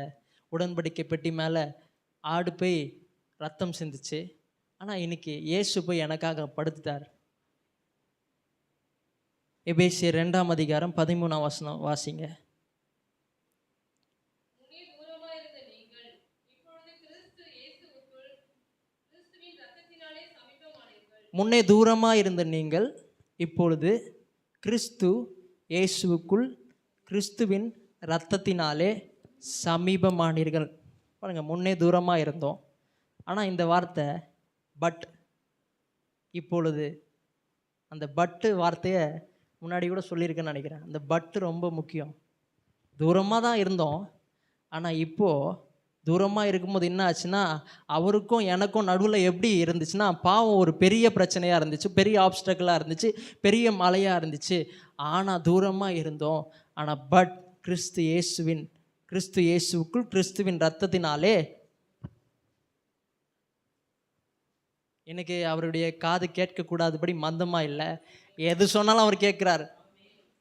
S1: உடன்படிக்கை பெட்டி மேலே ஆடு போய் ரத்தம் சிந்துச்சு. ஆனால் இன்னைக்கு இயேசு போய் எனக்காக படுத்துட்டார். எபேசியர் 2ஆம் அதிகாரம் 13ஆம் வசனம் வாசிங்க. முன்னே தூரமாக இருந்த நீங்கள் இப்பொழுது கிறிஸ்து இயேசுவுக்குள் கிறிஸ்துவின் இரத்தத்தினாலே சமீபமானீர்கள். பாருங்கள், முன்னே தூரமாக இருந்தோம். ஆனால் இந்த வார்த்தை பட், இப்பொழுது, அந்த பட்டு வார்த்தையை முன்னாடி கூட சொல்லியிருக்கேன்னு நினைக்கிறேன். அந்த பட்டு ரொம்ப முக்கியம். தூரமாக தான் இருந்தோம், ஆனால் இப்போது தூரமாக இருக்கும்போது என்ன ஆச்சுன்னா, அவருக்கும் எனக்கும் நடுவில் எப்படி இருந்துச்சுன்னா, பாவம் ஒரு பெரிய பிரச்சனையாக இருந்துச்சு, பெரிய ஆப்ஸ்டக்கலாக இருந்துச்சு, பெரிய மலையாக இருந்துச்சு. ஆனால் தூரமாக இருந்தோம். ஆனால் பட் கிறிஸ்து இயேசுவுக்குள் கிறிஸ்துவின் இரத்தத்தினாலே எனக்கு அவருடைய காது கேட்கக்கூடாதபடி மந்தமாக இல்லை, எது சொன்னாலும் அவர் கேட்குறாரு.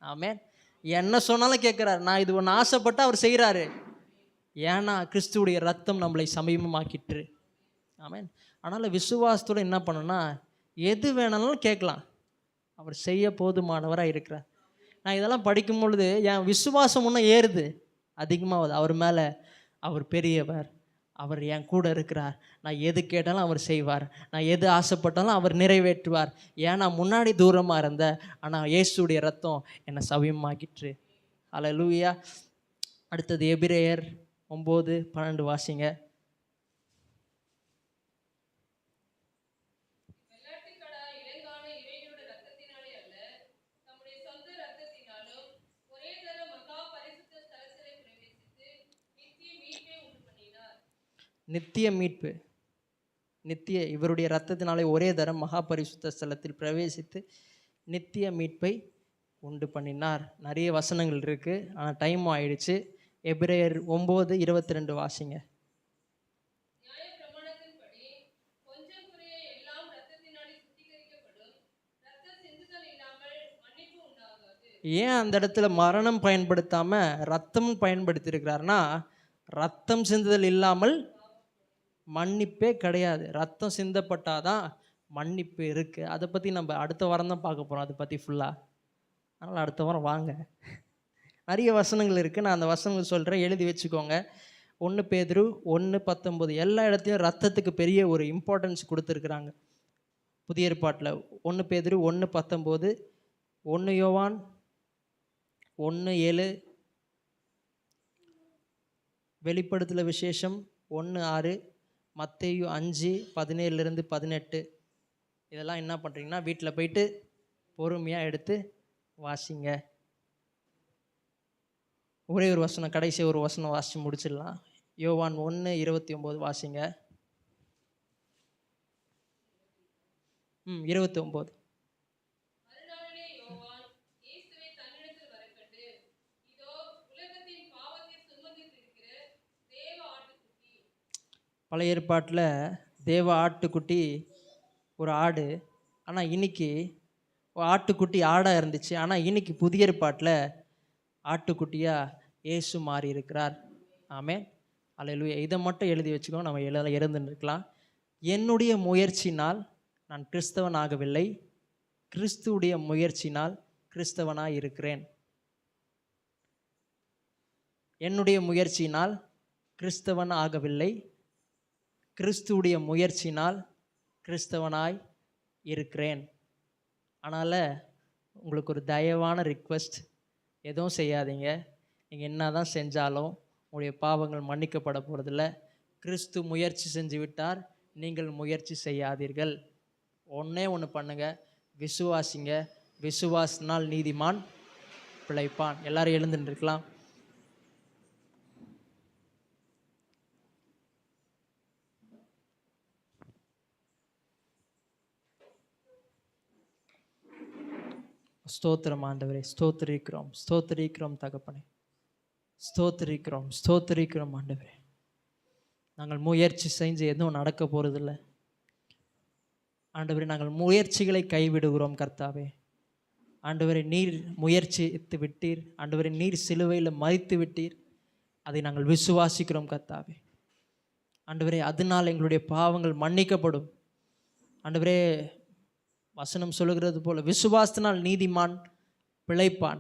S1: ஆமென். என்ன சொன்னாலும் கேட்குறாரு. நான் இது ஒன்று ஆசைப்பட்டு அவர் செய்கிறாரு. ஏன்னா கிறிஸ்துவுடைய ரத்தம் நம்மளை சமீபமாக்கிட்டு. ஆமென். அதனால் விசுவாசத்தோடு என்ன பண்ணணும்னா எது வேணாலும் கேட்கலாம். அவர் செய்ய போதுமானவராக இருக்கிறார். நான் இதெல்லாம் படிக்கும் பொழுது என் விசுவாசம் இன்னும் ஏறுது, அதிகமாகுது. அவர் மேலே, அவர் பெரியவர், அவர் என் கூட இருக்கிறார். நான் எது கேட்டாலும் அவர் செய்வார், நான் எது ஆசைப்பட்டாலும் அவர் நிறைவேற்றுவார். ஏன்னா முன்னாடி தூரமாக இருந்த, ஆனால் இயேசுடைய ரத்தம் என்னை சமீபமாக்கிட்டு. அல்லேலூயா. அடுத்தது எபிரேயர் 9:12 வாசிங்க. நித்திய மீட்பு, இவருடைய இரத்தத்தினாலே ஒரே தரம் மகா பரிசுத்த ஸ்தலத்தில் பிரவேசித்து நித்திய மீட்பை உண்டு பண்ணினார். நிறைய வசனங்கள் இருக்குது, ஆனால் டைம் ஆயிடுச்சு. எபிரேயர் 9:22 வாசிங்க. ஏன் அந்த இடத்துல மரணம் பயன்படுத்தாமல் ரத்தம் பயன்படுத்தியிருக்கிறாருன்னா, ரத்தம் சிந்துதல் இல்லாமல் மன்னிப்பே கிடையாது. ரத்தம் சிந்தப்பட்டாதான் மன்னிப்பு இருக்குது. அதை பற்றி நம்ம அடுத்த வாரம் தான் பார்க்க போகிறோம், அதை பற்றி ஃபுல்லாக. அதனால் அடுத்த வாரம் வாங்க. நிறைய வசனங்கள் இருக்குது, நான் அந்த வசனங்கள் சொல்கிறேன், எழுதி வச்சுக்கோங்க. 1 பேதுரு 1:19 எல்லா இடத்துலையும் ரத்தத்துக்கு பெரிய ஒரு இம்பார்ட்டன்ஸ் கொடுத்துருக்குறாங்க புதிய ஏற்பாட்டில். 1 பேதுரு 1:19, 1 யோவான் 1:7, வெளிப்படுத்தல விசேஷம் 1:6, மத்தேயு 5:17-18. இதெல்லாம் என்ன பண்ணுறீங்கன்னா வீட்டில் போயிட்டு பொறுமையாக எடுத்து வாசிங்க. ஒரே ஒரு வசனம், கடைசி ஒரு வசனம் வாசித்து முடிச்சிடலாம். யோவான் 1:29 வாசிங்க. 29. பழைய ஏற்பாட்டில் தேவ ஆட்டுக்குட்டி ஒரு ஆடு, ஆனால் இன்னைக்கு ஆட்டுக்குட்டி ஆடாக இருந்துச்சு. ஆனால் இன்னைக்கு புதிய ஏற்பாட்டில் ஆட்டுக்குட்டியாக இயேசு மாறி இருக்கிறார். ஆமென். அல்லேலூயா. இதை மட்டும் எழுதி வச்சுக்கோ, நம்ம எழுந்துன்னு இருக்கலாம். என்னுடைய முயற்சினால் நான் கிறிஸ்தவன் ஆகவில்லை, கிறிஸ்துவுடைய முயற்சினால் கிறிஸ்தவனாக இருக்கிறேன். என்னுடைய முயற்சினால் கிறிஸ்தவன் ஆகவில்லை, கிறிஸ்துவுடைய முயற்சினால் கிறிஸ்தவனாய் இருக்கிறேன். அதனால் உங்களுக்கு ஒரு தயவான ரிக்வெஸ்ட், எதுவும் செய்யாதீங்க. நீங்கள் என்ன தான் செஞ்சாலும் உங்களுடைய பாவங்கள் மன்னிக்கப்பட போகிறதில்ல. கிறிஸ்து முயற்சி செஞ்சு விட்டார், நீங்கள் முயற்சி செய்யாதீர்கள். ஒன்றே ஒன்று பண்ணுங்கள், விசுவாசிங்க. விசுவாசினால் நீதிமான் பிழைப்பான். எல்லாரும் எழுந்துட்டு இருக்கலாம். ஸ்தோத்திரம் ஆண்டவரே, ஸ்தோத்திரிக்கிறோம், ஸ்தோத்திரிக்கிறோம் தகப்பனே, ஸ்தோத்திரிக்கிறோம், ஸ்தோத்திரிக்கிறோம் ஆண்டவரே. நாங்கள் முயற்சி செஞ்சு எதுவும் நடக்க போகிறதில்ல ஆண்டவரே. நாங்கள் முயற்சிகளை கைவிடுகிறோம் கர்த்தாவே. ஆண்டவரே, நீர் முயற்சித்து விட்டீர் ஆண்டவரே, நீர் சிலுவையில் மரித்து விட்டீர், அதை நாங்கள் விசுவாசிக்கிறோம் கர்த்தாவே. ஆண்டவரே, அதனால் எங்களுடைய பாவங்கள் மன்னிக்கப்படும் ஆண்டவரே. வசனம் சொல்லுகிறது போல விசுவாசத்தினால் நீதிமான் பிழைப்பான்.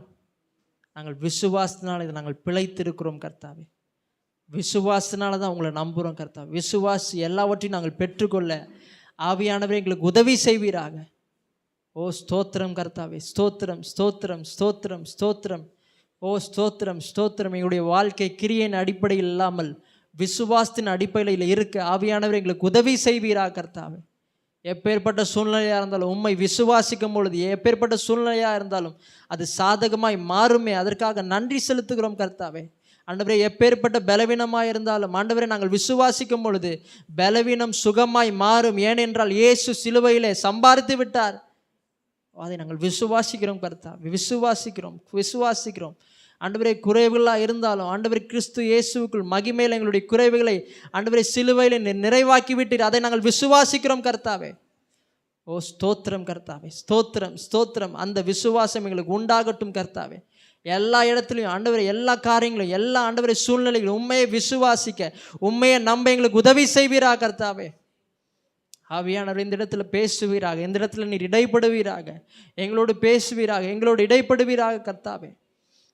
S1: நாங்கள் விசுவாசத்தினால் இதை நாங்கள் பிழைத்திருக்கிறோம் கர்த்தாவே. விசுவாசத்தினால தான் உங்களை நம்புகிறோம் கர்த்தாவே. விசுவாசி எல்லாவற்றையும் நாங்கள் பெற்றுக்கொள்ள ஆவியானவரே எங்களுக்கு உதவி செய்வீராக. ஓ ஸ்தோத்திரம் கர்த்தாவே, ஸ்தோத்திரம், ஸ்தோத்திரம், ஸ்தோத்திரம், ஸ்தோத்திரம். ஓ ஸ்தோத்திரம், ஸ்தோத்திரம். எங்களுடைய வாழ்க்கை கிரியையின் அடிப்படையில் இல்லாமல் விசுவாசத்தின் அடிப்படையில் இருக்க ஆவியானவரே எங்களுக்கு உதவி செய்வீராக கர்த்தாவே. எப்பேற்பட்ட சூழ்நிலையாக இருந்தாலும் உம்மை விசுவாசிக்கும் பொழுது எப்பேற்பட்ட சூழ்நிலையாக இருந்தாலும் அது சாதகமாய் மாறுமே. அதற்காக நன்றி செலுத்துகிறோம் கர்த்தாவே. ஆண்டவரே, எப்பேற்பட்ட பலவீனமாக இருந்தாலும் ஆண்டவரே நாங்கள் விசுவாசிக்கும் பொழுது பலவீனம் சுகமாய் மாறும். ஏனென்றால் இயேசு சிலுவையிலே சம்பாதித்து விட்டார். அதை நாங்கள் விசுவாசிக்கிறோம் கர்த்தாவே, விசுவாசிக்கிறோம், விசுவாசிக்கிறோம். ஆண்டவரே, குறைவுகளாக இருந்தாலும் ஆண்டவரே கிறிஸ்து இயேசுவுக்குள் மகிமையில் எங்களுடைய குறைவுகளை ஆண்டவரே சிலுவையில் நிறைவாக்கி விட்டீர். அதை நாங்கள் விசுவாசிக்கிறோம் கர்த்தாவே. ஓ ஸ்தோத்திரம் கர்த்தாவே, ஸ்தோத்திரம் ஸ்தோத்திரம். அந்த விசுவாசம் எங்களுக்கு உண்டாகட்டும் கர்த்தாவே. எல்லா இடத்துலையும் ஆண்டவரே, எல்லா காரியங்களும், எல்லா ஆண்டவரே சூழ்நிலைகளும் உண்மையை விசுவாசிக்க, உண்மையை நம்ப எங்களுக்கு உதவி செய்வீராக கர்த்தாவே. ஆவியானவர் இந்த இடத்துல பேசுவீராக, இந்த இடத்துல நீர் இடைப்படுவீராக, எங்களோடு பேசுவீராக, எங்களோடு இடைப்படுவீராக கர்த்தாவே.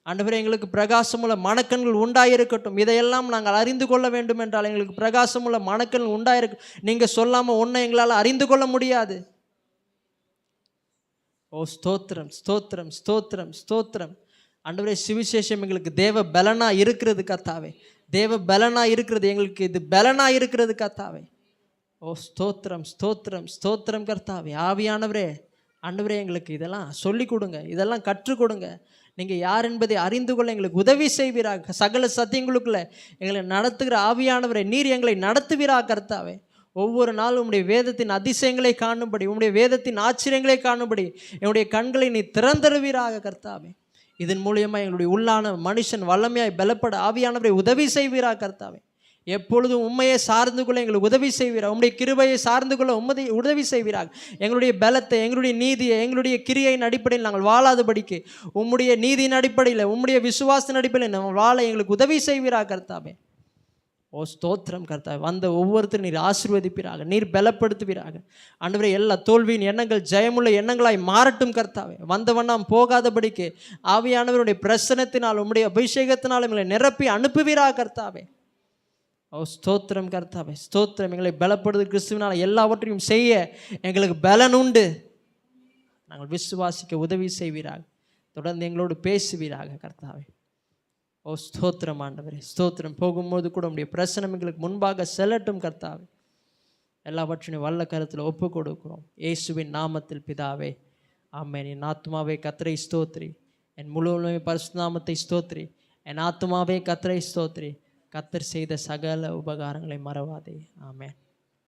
S1: ஆண்டவரே, எங்களுக்கு பிரகாசமுள்ள மனக்கண்கள் உண்டாயிருக்கட்டும். இதையெல்லாம் நாங்கள் அறிந்து கொள்ள வேண்டும் என்றால் எங்களுக்கு பிரகாசமுள்ள மனக்கண்கள் உண்டாயிருக்கும். நீங்கள் சொல்லாமல் ஒன்றை எங்களால் அறிந்து கொள்ள முடியாது. ஓ ஸ்தோத்திரம் ஸ்தோத்திரம் ஸ்தோத்திரம் ஸ்தோத்திரம். ஆண்டவரே, சுவிசேஷம் எங்களுக்கு தேவ பலனா இருக்கிறது கர்த்தாவே, தேவ பலனா இருக்கிறது, எங்களுக்கு இது பலனா இருக்கிறது கர்த்தாவே. ஓ ஸ்தோத்திரம் ஸ்தோத்திரம் ஸ்தோத்திரம் கர்த்தாவே. ஆவியானவரே, ஆண்டவரே, எங்களுக்கு இதெல்லாம் சொல்லிக் கொடுங்க, இதெல்லாம் கற்றுக் கொடுங்க. நீங்கள் யார் என்பதை அறிந்து கொள்ள எங்களுக்கு உதவி செய்வீராக. சகல சத்தியங்களுக்குள்ள எங்களை நடத்துகிற ஆவியானவரே, நீர் எங்களை நடத்துவீராக கர்த்தாவே. ஒவ்வொரு நாளும் உம்முடைய வேதத்தின் அதிசயங்களை காணும்படி, உம்முடைய வேதத்தின் ஆச்சரியங்களை காணும்படி என்னுடைய கண்களை நீ திறந்தருவீராக கர்த்தாவே. இதன் மூலியமாக எங்களுடைய உள்ளான மனுஷன் வல்லமையாய் பலப்பட ஆவியானவரை உதவி செய்வீராக கர்த்தாவே. எப்பொழுதும் உண்மையை சார்ந்து கொள்ள எங்களுக்கு உதவி செய்வீராக. உம்முடைய கிருபையை சார்ந்து கொள்ள உதவி செய்வீராக. எங்களுடைய பலத்தை, எங்களுடைய நீதியை, எங்களுடைய கிரியையின் அடிப்படையில் நாங்கள் வாழாதபடிக்கு உம்முடைய நீதியின் அடிப்படையில், உம்முடைய விசுவாசத்தின் அடிப்படையில் நாங்கள் வாழ எங்களுக்கு உதவி செய்வீராக கர்த்தாவே. ஓ ஸ்தோத்திரம் கர்த்தாவே. வந்த ஒவ்வொருத்தரும் நீர் ஆசீர்வதிப்பீராக, நீர் பலப்படுத்துவீராக. ஆண்டவரே, எல்லா தோல்வியின் எண்ணங்கள் ஜெயமுள்ள எண்ணங்களாய் மாறட்டும் கர்த்தாவே. வந்தவண்ணாம் போகாதபடிக்கு ஆவியானவருடைய பிரசனத்தினால், உம்முடைய அபிஷேகத்தினால் எங்களை நிரப்பி அனுப்புவீராக கர்த்தாவே. ஓ ஸ்தோத்திரம் கர்த்தாவே, ஸ்தோத்திரம். எங்களை பலப்படுது கிறிஸ்துவினால் எல்லாவற்றையும் செய்ய எங்களுக்கு பலன் உண்டு. நாங்கள் விசுவாசிக்க உதவி செய்வீராக. தொடர்ந்து எங்களோடு பேசுவீராக கர்த்தாவே. ஓ ஸ்தோத்திரம் ஆண்டவரே, ஸ்தோத்திரம். போகும்போது கூட உம்முடைய பிரசனம் எங்களுக்கு முன்பாக செல்லட்டும் கர்த்தாவே. எல்லாவற்றையும் வல்ல கருத்தில் ஒப்பு கொடுக்கிறோம் இயேசுவின் நாமத்தில் பிதாவே, ஆமென். என் ஆத்துமாவே கர்த்தரை ஸ்தோத்திரி, என் முழு பரிசுத்த நாமத்தை ஸ்தோத்திரி. என் ஆத்துமாவே கர்த்தரை ஸ்தோத்திரி, கர்த்தர் செய்த சகல உபகாரங்களை மறவாதே. ஆமென்.